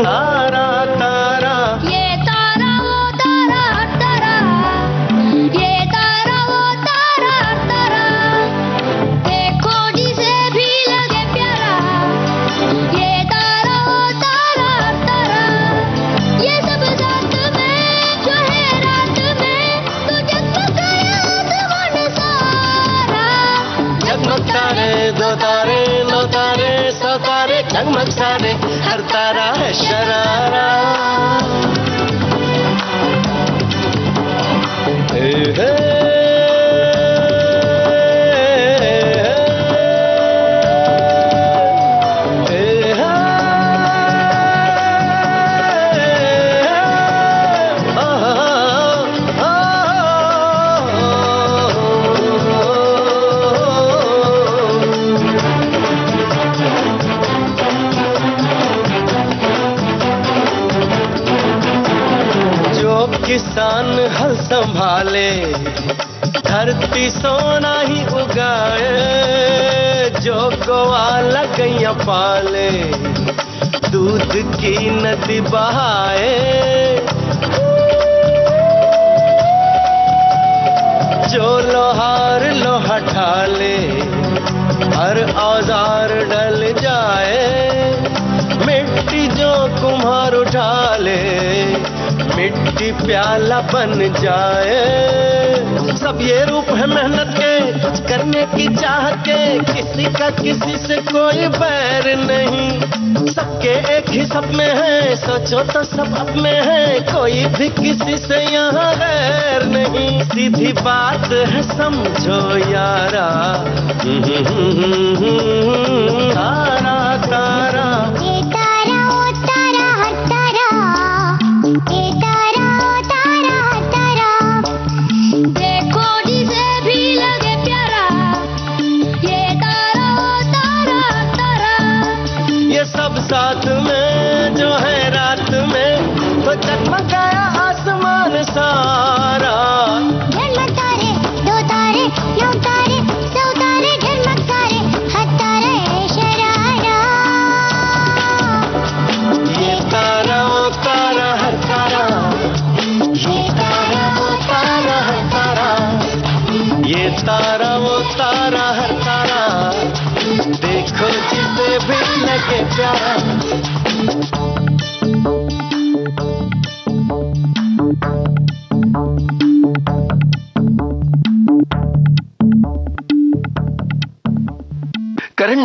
तारा तारा ये तारा वो तारा तारा, ये तारा वो तारा तारा, देखो जिसे भी लगे प्यारा, ये तारा वो तारा तारा, ये सब साथ में जो है रात में तो जगमगाया आसमान सारा, जगमग तारे दो तारे नौ तारे सौ तारे जगमग सारे, हर तारा है शरारा। हे हे किसान हल संभाले धरती सोना ही उगाए, जो ग्वाला गैया पाले दूध की नदी बहाए, जो लोहार लोहा ढाले हर औजार डल जाए, मिट्टी जो कुम्हार उठा ले, मिट्टी प्याला बन जाए। सब ये रूप है मेहनत के, कुछ करने की चाह के, किसी का किसी से कोई बैर नहीं, सबके एक ही सब में है, सोचो तो सब अपने हैं, कोई भी किसी से यहाँ गैर नहीं। सीधी बात है समझो यारा, तारा तारा ये तारा ओ तारा हर तारा, ये तारा ओ तारा हर तारा, देखो जिसे भी लगे प्यारा, ये तारा ओ तारा हर तारा। ये सब साथ में जो है रात में, तो जगमगाया आसमान सारा। झलमक तारे, दो तारे, नौ तारे, सौ तारे, झलमक तारे, हर तारा है शरारा। ये तारा ओ तारा हर तारा, ये तारा ओ तारा हर तारा, ये तारा ओ तारा हर तारा, देखो जिसे भी लगे प्यारा। करण,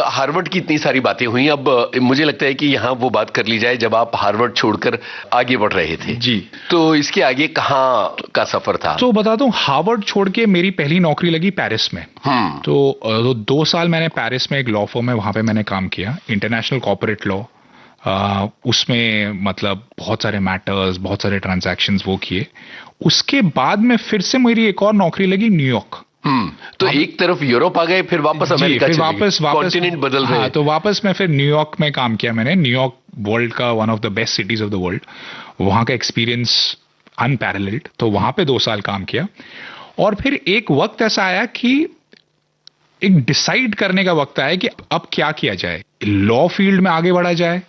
हार्वर्ड की इतनी सारी बातें हुई, अब मुझे लगता है कि यहाँ वो बात कर ली जाए जब आप हार्वर्ड छोड़कर आगे बढ़ रहे थे। जी। तो इसके आगे कहाँ का सफर था? तो बताता हूँ, हार्वर्ड छोड़ के मेरी पहली नौकरी लगी पेरिस में। तो 2 साल मैंने पेरिस में एक लॉ फर्म है, वहां पे मैंने काम किया, इंटरनेशनल कॉर्पोरेट लॉ। उसमें मतलब बहुत सारे मैटर्स, बहुत सारे ट्रांजैक्शंस वो किए। उसके बाद में फिर से मेरी एक और नौकरी लगी न्यूयॉर्क। तो एक तरफ यूरोप आ गए, फिर वापस अमेरिका फिर चले वापस कॉन्टिनेंट बदल रहे। हाँ, तो वापस मैं फिर न्यूयॉर्क में काम किया मैंने। न्यूयॉर्क वर्ल्ड का one of the best cities of the world, वहां का एक्सपीरियंस अनपैरेलल्ड। तो वहां पे 2 साल काम किया, और फिर एक वक्त ऐसा आया कि एक डिसाइड करने का वक्त आया कि अब क्या किया जाए, लॉ फील्ड में आगे बढ़ा जाए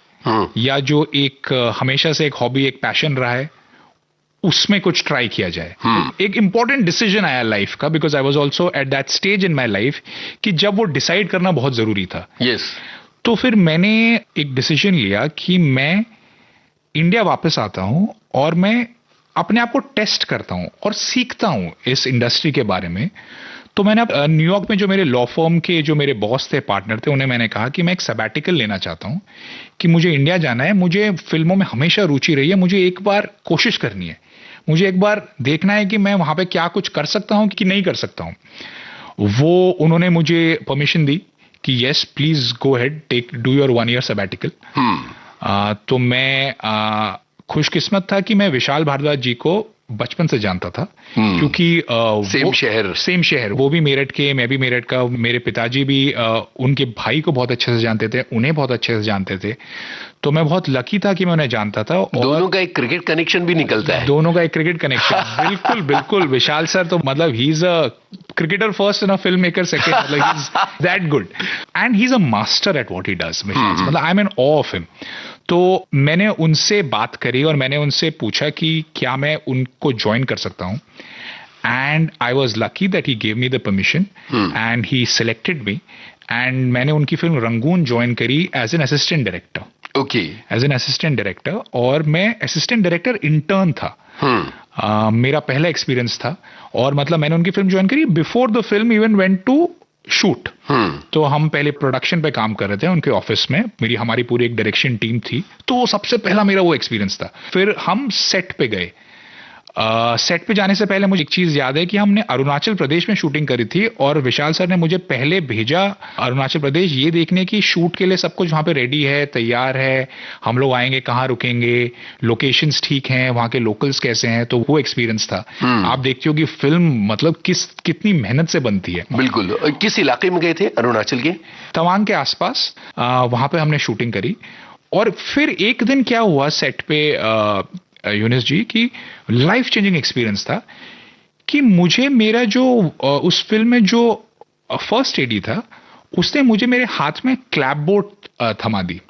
या जो एक हमेशा से एक हॉबी, एक पैशन रहा है, उसमें कुछ ट्राई किया जाए। एक इंपॉर्टेंट डिसीजन आया लाइफ का, because I was also at that stage in my life कि जब वो डिसाइड करना बहुत जरूरी था। तो फिर मैंने एक डिसीजन लिया कि मैं इंडिया वापस आता हूं और मैं अपने आप को टेस्ट करता हूं और सीखता हूं इस इंडस्ट्री के बारे में। तो मैंने न्यूयॉर्क में जो मेरे लॉ फर्म के जो मेरे बॉस थे, पार्टनर थे, उन्हें मैंने कहा कि मैं एक सबैटिकल लेना चाहता हूं, कि मुझे इंडिया जाना है, मुझे फिल्मों में हमेशा रुचि रही है, मुझे एक बार कोशिश करनी है, मुझे एक बार देखना है कि मैं वहां पे क्या कुछ कर सकता हूं कि नहीं कर सकता हूं। वो उन्होंने मुझे परमिशन दी कि yes please go ahead, take do your 1 year sabbatical. तो मैं खुशकिस्मत था कि मैं विशाल भारद्वाज जी को बचपन से जानता था, क्योंकि सेम शहर, वो भी मेरठ के, मैं भी मेरठ का, मेरे पिताजी भी उनके भाई को बहुत अच्छे से जानते थे, उन्हें बहुत अच्छे से जानते थे। तो मैं बहुत लकी था कि मैं उन्हें जानता था। और दोनों का एक क्रिकेट कनेक्शन भी निकलता है। दोनों का एक क्रिकेट कनेक्शन बिल्कुल बिल्कुल। विशाल सर तो मतलब he is a cricketer first and a film maker second, मतलब he is that good and he is a master at what he does. मतलब I am in awe of him. तो मैंने उनसे बात करी और मैंने उनसे पूछा कि क्या मैं उनको ज्वाइन कर सकता हूं, and I was lucky that he gave me the permission and he selected me, and मैंने उनकी फिल्म रंगून ज्वाइन करी as an assistant director. As an assistant director, और मैं असिस्टेंट डायरेक्टर इंटर्न था। मेरा पहला एक्सपीरियंस था, और मतलब मैंने उनकी फिल्म ज्वाइन करी before the film even went to shoot. तो हम पहले प्रोडक्शन पे काम कर रहे थे उनके ऑफिस में, हमारी पूरी एक डायरेक्शन टीम थी। तो सबसे पहला मेरा वो एक्सपीरियंस था। फिर हम सेट पे गए। सेट पे जाने से पहले मुझे एक चीज याद है कि हमने अरुणाचल प्रदेश में शूटिंग करी थी, और विशाल सर ने मुझे पहले भेजा अरुणाचल प्रदेश ये देखने की शूट के लिए सब कुछ वहां पे रेडी है, तैयार है, हम लोग आएंगे, कहाँ रुकेंगे, लोकेशंस ठीक हैं, वहां के लोकल्स कैसे हैं। तो वो एक्सपीरियंस था। आप देखते हो कि फिल्म मतलब कितनी मेहनत से बनती है। बिल्कुल। किस इलाके में गए थे अरुणाचल के? तवांग के आसपास। वहां पे हमने शूटिंग करी, और फिर एक दिन क्या हुआ सेट पे यूनिस जी की लाइफ चेंजिंग एक्सपीरियंस था कि मुझे मेरा जो उस फिल्म में जो फर्स्ट एडी था, उसने मुझे मेरे हाथ में क्लैप बोर्ड थमा दी,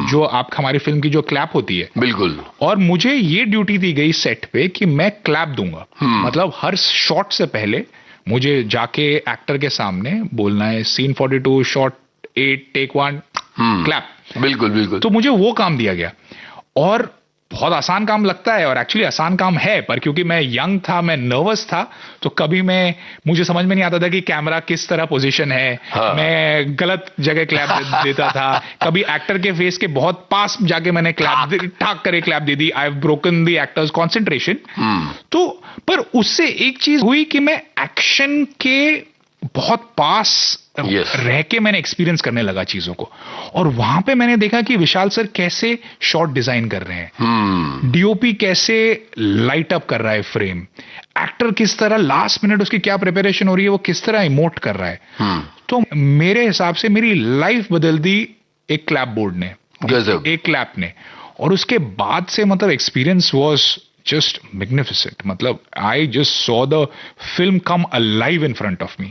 जो आप हमारी फिल्म की जो क्लैप होती है। बिल्कुल। और मुझे ये ड्यूटी दी गई सेट पे कि मैं क्लैप दूंगा। मतलब हर शॉट से पहले मुझे जाके एक्टर के सामने बोलना है सीन 42 शॉट 8 टेक 1 क्लैप। बिल्कुल बिल्कुल। तो मुझे वो काम दिया गया और बहुत आसान काम लगता है और एक्चुअली आसान काम है, पर क्योंकि मैं यंग था, मैं नर्वस था, तो कभी मुझे समझ में नहीं आता था कि कैमरा किस तरह पोजीशन है। हाँ। मैं गलत जगह क्लैप देता था। कभी एक्टर के फेस के बहुत पास जाके मैंने क्लैप ठाक करे clap they the. I have broken the actors concentration. तो पर उससे एक चीज हुई कि मैं एक्शन के बहुत पास रह के मैंने एक्सपीरियंस करने लगा चीजों को, और वहां पे मैंने देखा कि विशाल सर कैसे शॉट डिजाइन कर रहे हैं, डीओपी कैसे लाइट अप कर रहा है फ्रेम, एक्टर किस तरह लास्ट मिनट उसकी क्या प्रिपरेशन हो रही है, वो किस तरह इमोट कर रहा है। तो मेरे हिसाब से मेरी लाइफ बदल दी एक क्लैप बोर्ड ने, एक क्लैप ने, और उसके बाद से मतलब एक्सपीरियंस वाज just magnificent. मतलब I just saw the film come alive in front of me.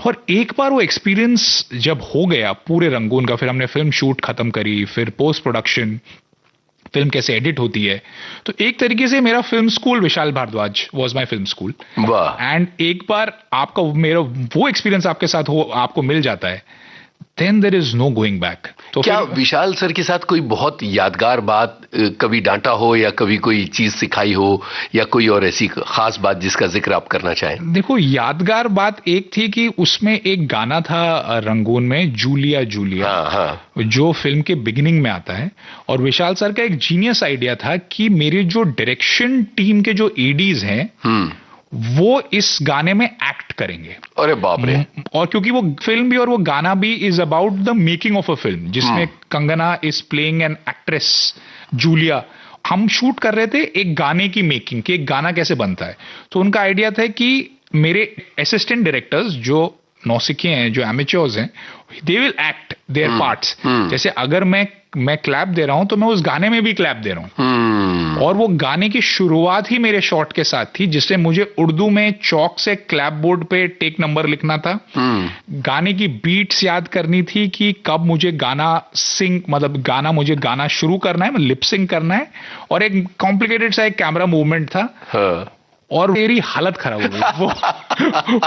और एक बार वो एक्सपीरियंस जब हो गया पूरे रंगून का, फिर हमने फिल्म शूट खत्म करी, फिर पोस्ट प्रोडक्शन, फिल्म कैसे एडिट होती है, तो एक तरीके से मेरा film school Vishal Bhardwaj was my film school. And एक बार आपका मेरा वो एक्सपीरियंस आपके साथ हो, आपको मिल जाता है, then there is no going back. तो क्या विशाल सर के साथ कोई बहुत यादगार बात, कभी डांटा हो या कभी कोई चीज सिखाई हो या कोई और ऐसी खास बात जिसका जिक्र आप करना चाहें? देखो, यादगार बात एक थी कि उसमें एक गाना था रंगून में, जूलिया जूलिया, जो फिल्म के बिगिनिंग में आता है, और विशाल सर का एक जीनियस आइडिया था कि मेरे जो डायरेक्शन टीम के जो एडीज हैं वो इस गाने में एक्ट करेंगे। अरे बाप रे। और क्योंकि वो फिल्म भी और वो गाना भी is about the making of a film, जिसमें Kangana is playing an actress Julia. हम शूट कर रहे थे एक गाने की मेकिंग, कि एक गाना कैसे बनता है। तो उनका आइडिया था कि मेरे असिस्टेंट डायरेक्टर्स जो नौसिखिए हैं, जो एमेच्योर्स हैं, they will act there parts. जैसे अगर मैं क्लैप दे रहा हूं तो मैं उस गाने में भी क्लैप दे रहा हूं। और वो गाने की शुरुआत ही मेरे शॉट के साथ थी, जिससे मुझे उर्दू में चौक से क्लैप बोर्ड पे टेक नंबर लिखना था, गाने की बीट्स याद करनी थी कि कब मुझे गाना मुझे गाना शुरू करना है, लिप सिंक करना है, और एक कॉम्प्लिकेटेड सा एक कैमरा मूवमेंट था। और मेरी हालत खराब हो गई।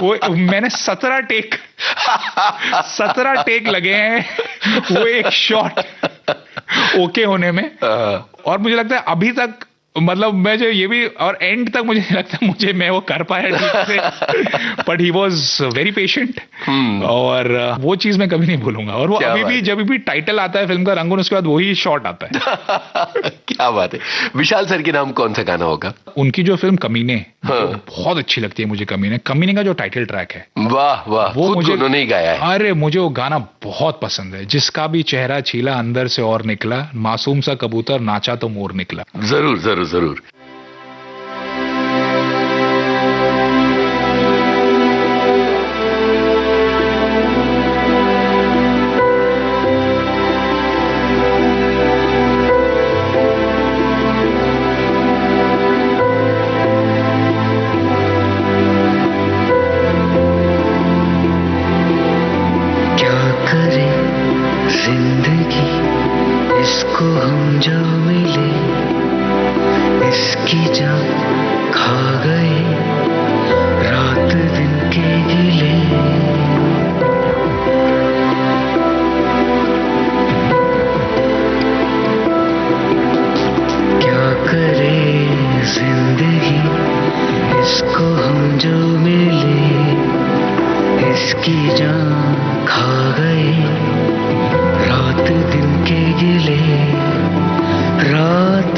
वो मैंने 17 टेक लगे हैं वो एक शॉट ओके होने में। और मुझे लगता है अभी तक, मतलब मैं जो ये भी, और एंड तक मुझे लगता है मैं वो कर पाया ठीक से, but he was very patient, और वो चीज मैं कभी नहीं भूलूंगा। और वो अभी भी जब भी टाइटल आता है फिल्म का रंगून, उसके बाद वही शॉट आता है। क्या बात है। विशाल सर के नाम कौन सा गाना होगा? उनकी जो फिल्म कमीने, बहुत अच्छी लगती है मुझे। कमीने का जो टाइटल ट्रैक है, वाह वाह, वो मुझे उन्होंने ही गाया है। अरे मुझे वो गाना बहुत पसंद है। जिसका भी चेहरा छीला अंदर से और निकला, मासूम सा कबूतर नाचा तो मोर निकला। जरूर जरूर जरूर। रात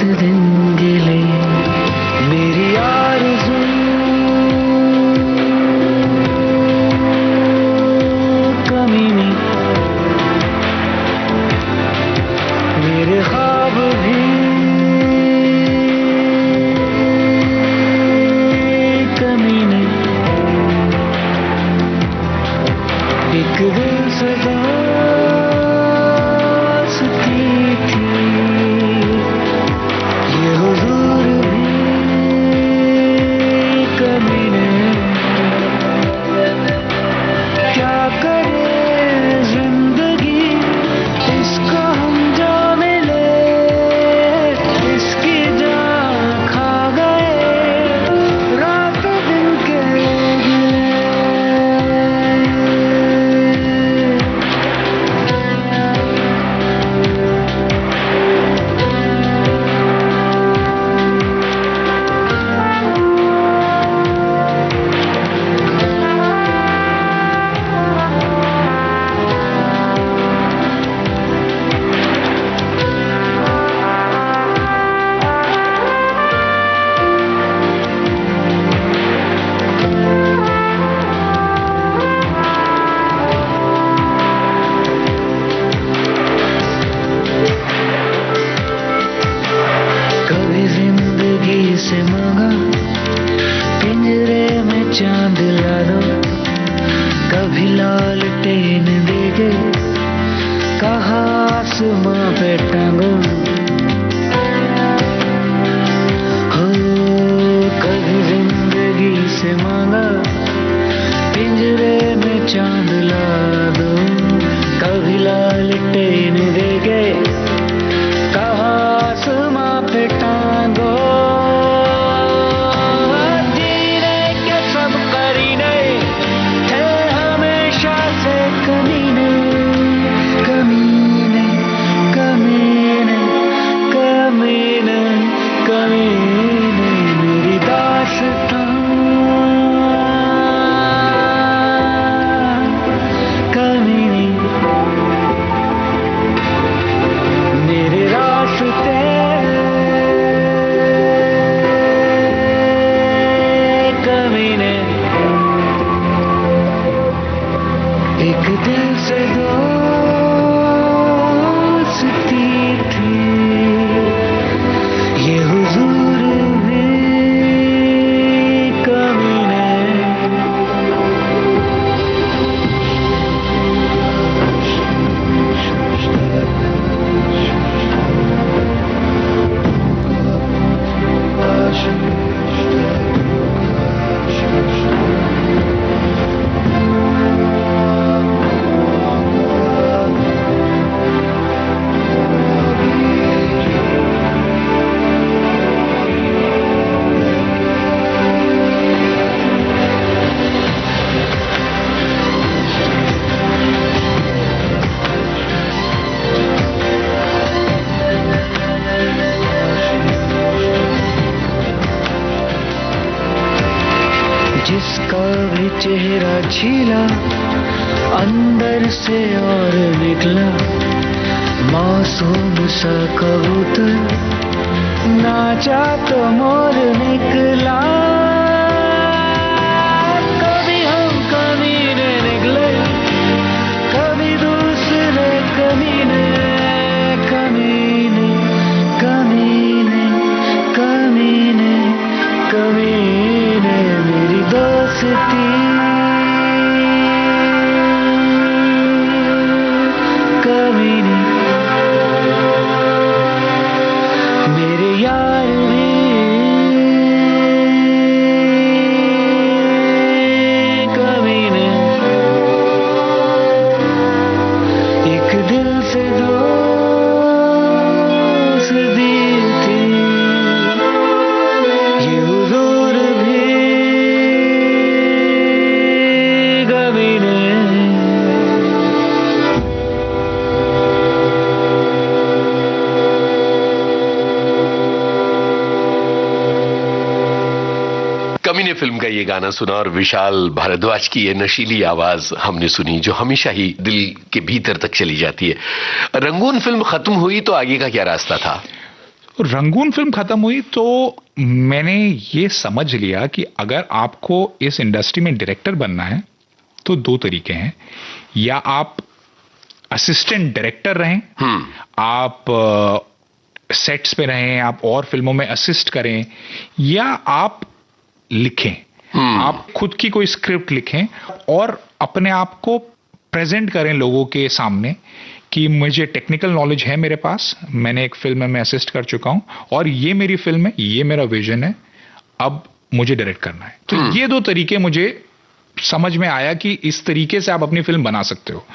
जिंदगी से मांगा, पिंजरे में चांद ला दो, कभी लालटेन देगे, कहा आसमां पे टांगो। हो कभी जिंदगी से मांगा, पिंजरे में चांद ला दो, कभी लालटेन देगे, कहा आसमां पे टांगो। जीने के सब करीने थे हमेशा से कमीने, कमीने, कमीने, कमीने, कमीने, मेरी दास्तां कमीने, मेरे रास्ते कमीने। एक दिल से दोस्ती थी, ये हुजूर भी कमीने। जिसका भी चेहरा छीला, अंदर से और निकला, मासूम सा कबूतर, नाचा तो मोर निकला। कभी हम कमीने निकले, कभी दूसरे कमीने, कमीने, कमीने, कमीने, कमीने, मेरी दोस्ती कमीने, मेरे यार भी कमीने। एक दिल से दोस्ती थी, ये हुजूर भी कमीने। कमीने फिल्म का ये गाना सुना और विशाल भारद्वाज की ये नशीली आवाज हमने सुनी जो हमेशा ही दिल के भीतर तक चली जाती है। रंगून फिल्म खत्म हुई तो आगे का क्या रास्ता था? रंगून फिल्म खत्म हुई तो मैंने ये समझ लिया कि अगर आपको इस इंडस्ट्री में डायरेक्टर बनना है तो दो तरीके हैं, या आप असिस्टेंट डायरेक्टर रहें, आप सेट्स पे रहें, आप और फिल्मों में असिस्ट करें, या आप लिखें, आप खुद की कोई स्क्रिप्ट लिखें और अपने आप को प्रेजेंट करें लोगों के सामने कि मुझे टेक्निकल नॉलेज है मेरे पास, मैंने एक फिल्म में मैं असिस्ट कर चुका हूं और ये मेरी फिल्म है, ये मेरा विजन है, अब मुझे डायरेक्ट करना है। तो ये दो तरीके मुझे समझ में आया कि इस तरीके से आप अपनी फिल्म बना सकते हो।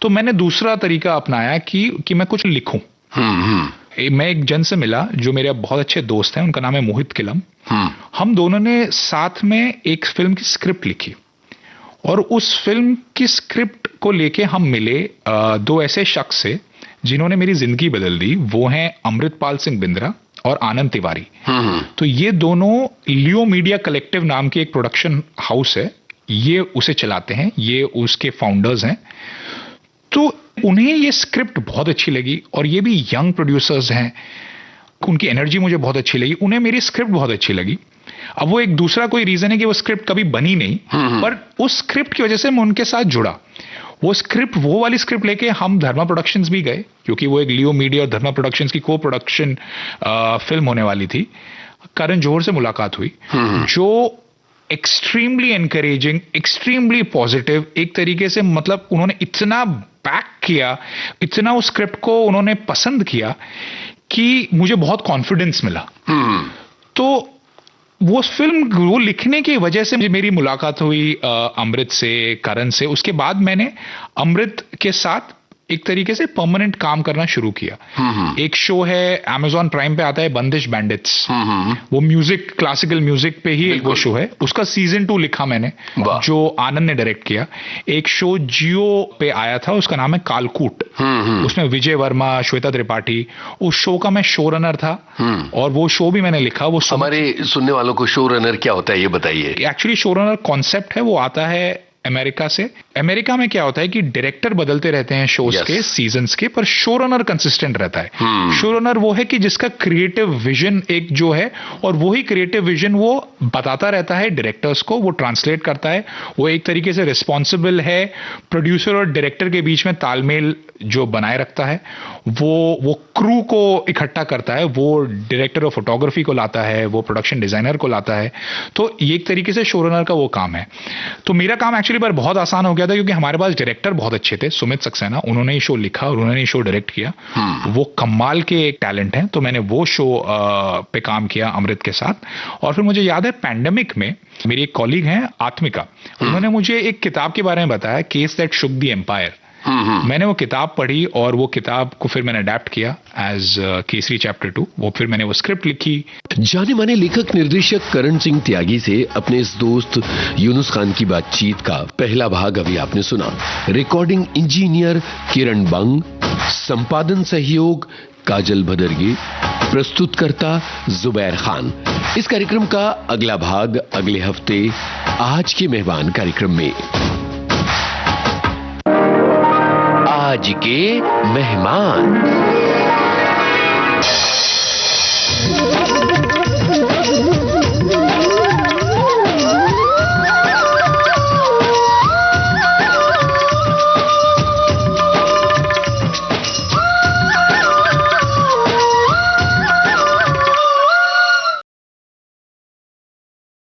तो मैंने दूसरा तरीका अपनाया कि मैं कुछ लिखूं। मैं एक जन से मिला जो मेरे बहुत अच्छे दोस्त हैं, उनका नाम है मोहित किलम। हम दोनों ने साथ में एक फिल्म की स्क्रिप्ट लिखी और उस फिल्म की स्क्रिप्ट को लेके हम मिले दो ऐसे शख्स से जिन्होंने मेरी जिंदगी बदल दी। वो हैं अमृतपाल सिंह बिंद्रा और आनंद तिवारी। तो ये दोनों लियो मीडिया कलेक्टिव नाम की एक प्रोडक्शन हाउस है, ये उसे चलाते हैं, ये उसके फाउंडर्स हैं। तो उन्हें ये स्क्रिप्ट बहुत अच्छी लगी और ये भी यंग प्रोड्यूसर्स हैं, उनकी एनर्जी मुझे बहुत अच्छी लगी, उन्हें मेरी स्क्रिप्ट बहुत अच्छी लगी। अब वो एक दूसरा कोई रीजन है कि वो स्क्रिप्ट कभी बनी नहीं, पर उस स्क्रिप्ट की वजह से मैं उनके साथ जुड़ा। वो वाली स्क्रिप्ट लेके हम धर्मा प्रोडक्शंस भी गए, क्योंकि वो एक लियो मीडिया और धर्मा प्रोडक्शंस की को प्रोडक्शन फिल्म होने वाली थी। करण जौहर से मुलाकात हुई, जो एक्सट्रीमली एनकरेजिंग, एक्सट्रीमली पॉजिटिव, एक तरीके से मतलब उन्होंने इतना बैक किया, इतना उस स्क्रिप्ट को उन्होंने पसंद किया कि मुझे बहुत कॉन्फिडेंस मिला। तो वो फिल्म वो लिखने की वजह से मेरी मुलाकात हुई अमृत से, करण से। उसके बाद मैंने अमृत के साथ एक तरीके से परमानेंट काम करना शुरू किया। एक शो है Amazon प्राइम पे आता है, बंदिश बैंडिट्स, वो म्यूजिक, क्लासिकल म्यूजिक पे ही एक वो शो है। उसका सीजन 2 लिखा मैंने, जो आनंद ने डायरेक्ट किया। एक शो जियो पे आया था, उसका नाम है कालकूट, उसमें विजय वर्मा, श्वेता त्रिपाठी, उस शो का मैं शो रनर था और वो शो भी मैंने लिखा। वो हमारे सुनने वालों को शो रनर क्या होता है ये बताइए। एक्चुअली शो रनर कॉन्सेप्ट है, वो आता है अमेरिका से। अमेरिका में क्या होता है कि डायरेक्टर बदलते रहते हैं शोज के, सीजन्स के, पर शो रनर कंसिस्टेंट रहता है। शो रनर वो है कि जिसका क्रिएटिव विजन एक जो है, और वही क्रिएटिव विजन वो बताता रहता है डायरेक्टर्स को, वो ट्रांसलेट करता है, वो एक तरीके से रिस्पॉन्सिबल है प्रोड्यूसर और डायरेक्टर के बीच में तालमेल जो बनाए रखता है, वो क्रू को इकट्ठा करता है, वो डायरेक्टर ऑफ फोटोग्राफी को लाता है, वो प्रोडक्शन डिजाइनर को लाता है। तो ये एक तरीके से शो रनर का वो काम है। तो मेरा काम एक्चुअली पर बहुत आसान हो गया था, क्योंकि हमारे पास डायरेक्टर बहुत अच्छे थे। सुमित सक्सेना, उन्होंने ये शो लिखा और उन्होंने ये शो डायरेक्ट किया। वो कमाल के एक टैलेंट हैं। तो मैंने वो शो पे काम किया अमृत के साथ। और फिर मुझे याद है पैंडेमिक में मेरी एक कॉलीग हैं आत्मिका, उन्होंने मुझे एक किताब के बारे में बताया, case that shook the empire. मैंने वो किताब पढ़ी और वो किताब को फिर मैंने अडैप्ट किया एज केसरी चैप्टर 2। वो फिर मैंने वो स्क्रिप्ट लिखी। जाने माने लेखक निर्देशक करण सिंह त्यागी से अपने इस दोस्त यूनुस खान की बातचीत का पहला भाग अभी आपने सुना। रिकॉर्डिंग इंजीनियर किरण बंग, संपादन सहयोग काजल भदरगी, प्रस्तुतकर्ता जुबैर खान। इस कार्यक्रम का अगला भाग अगले हफ्ते आज के मेहमान कार्यक्रम में। आज के मेहमान।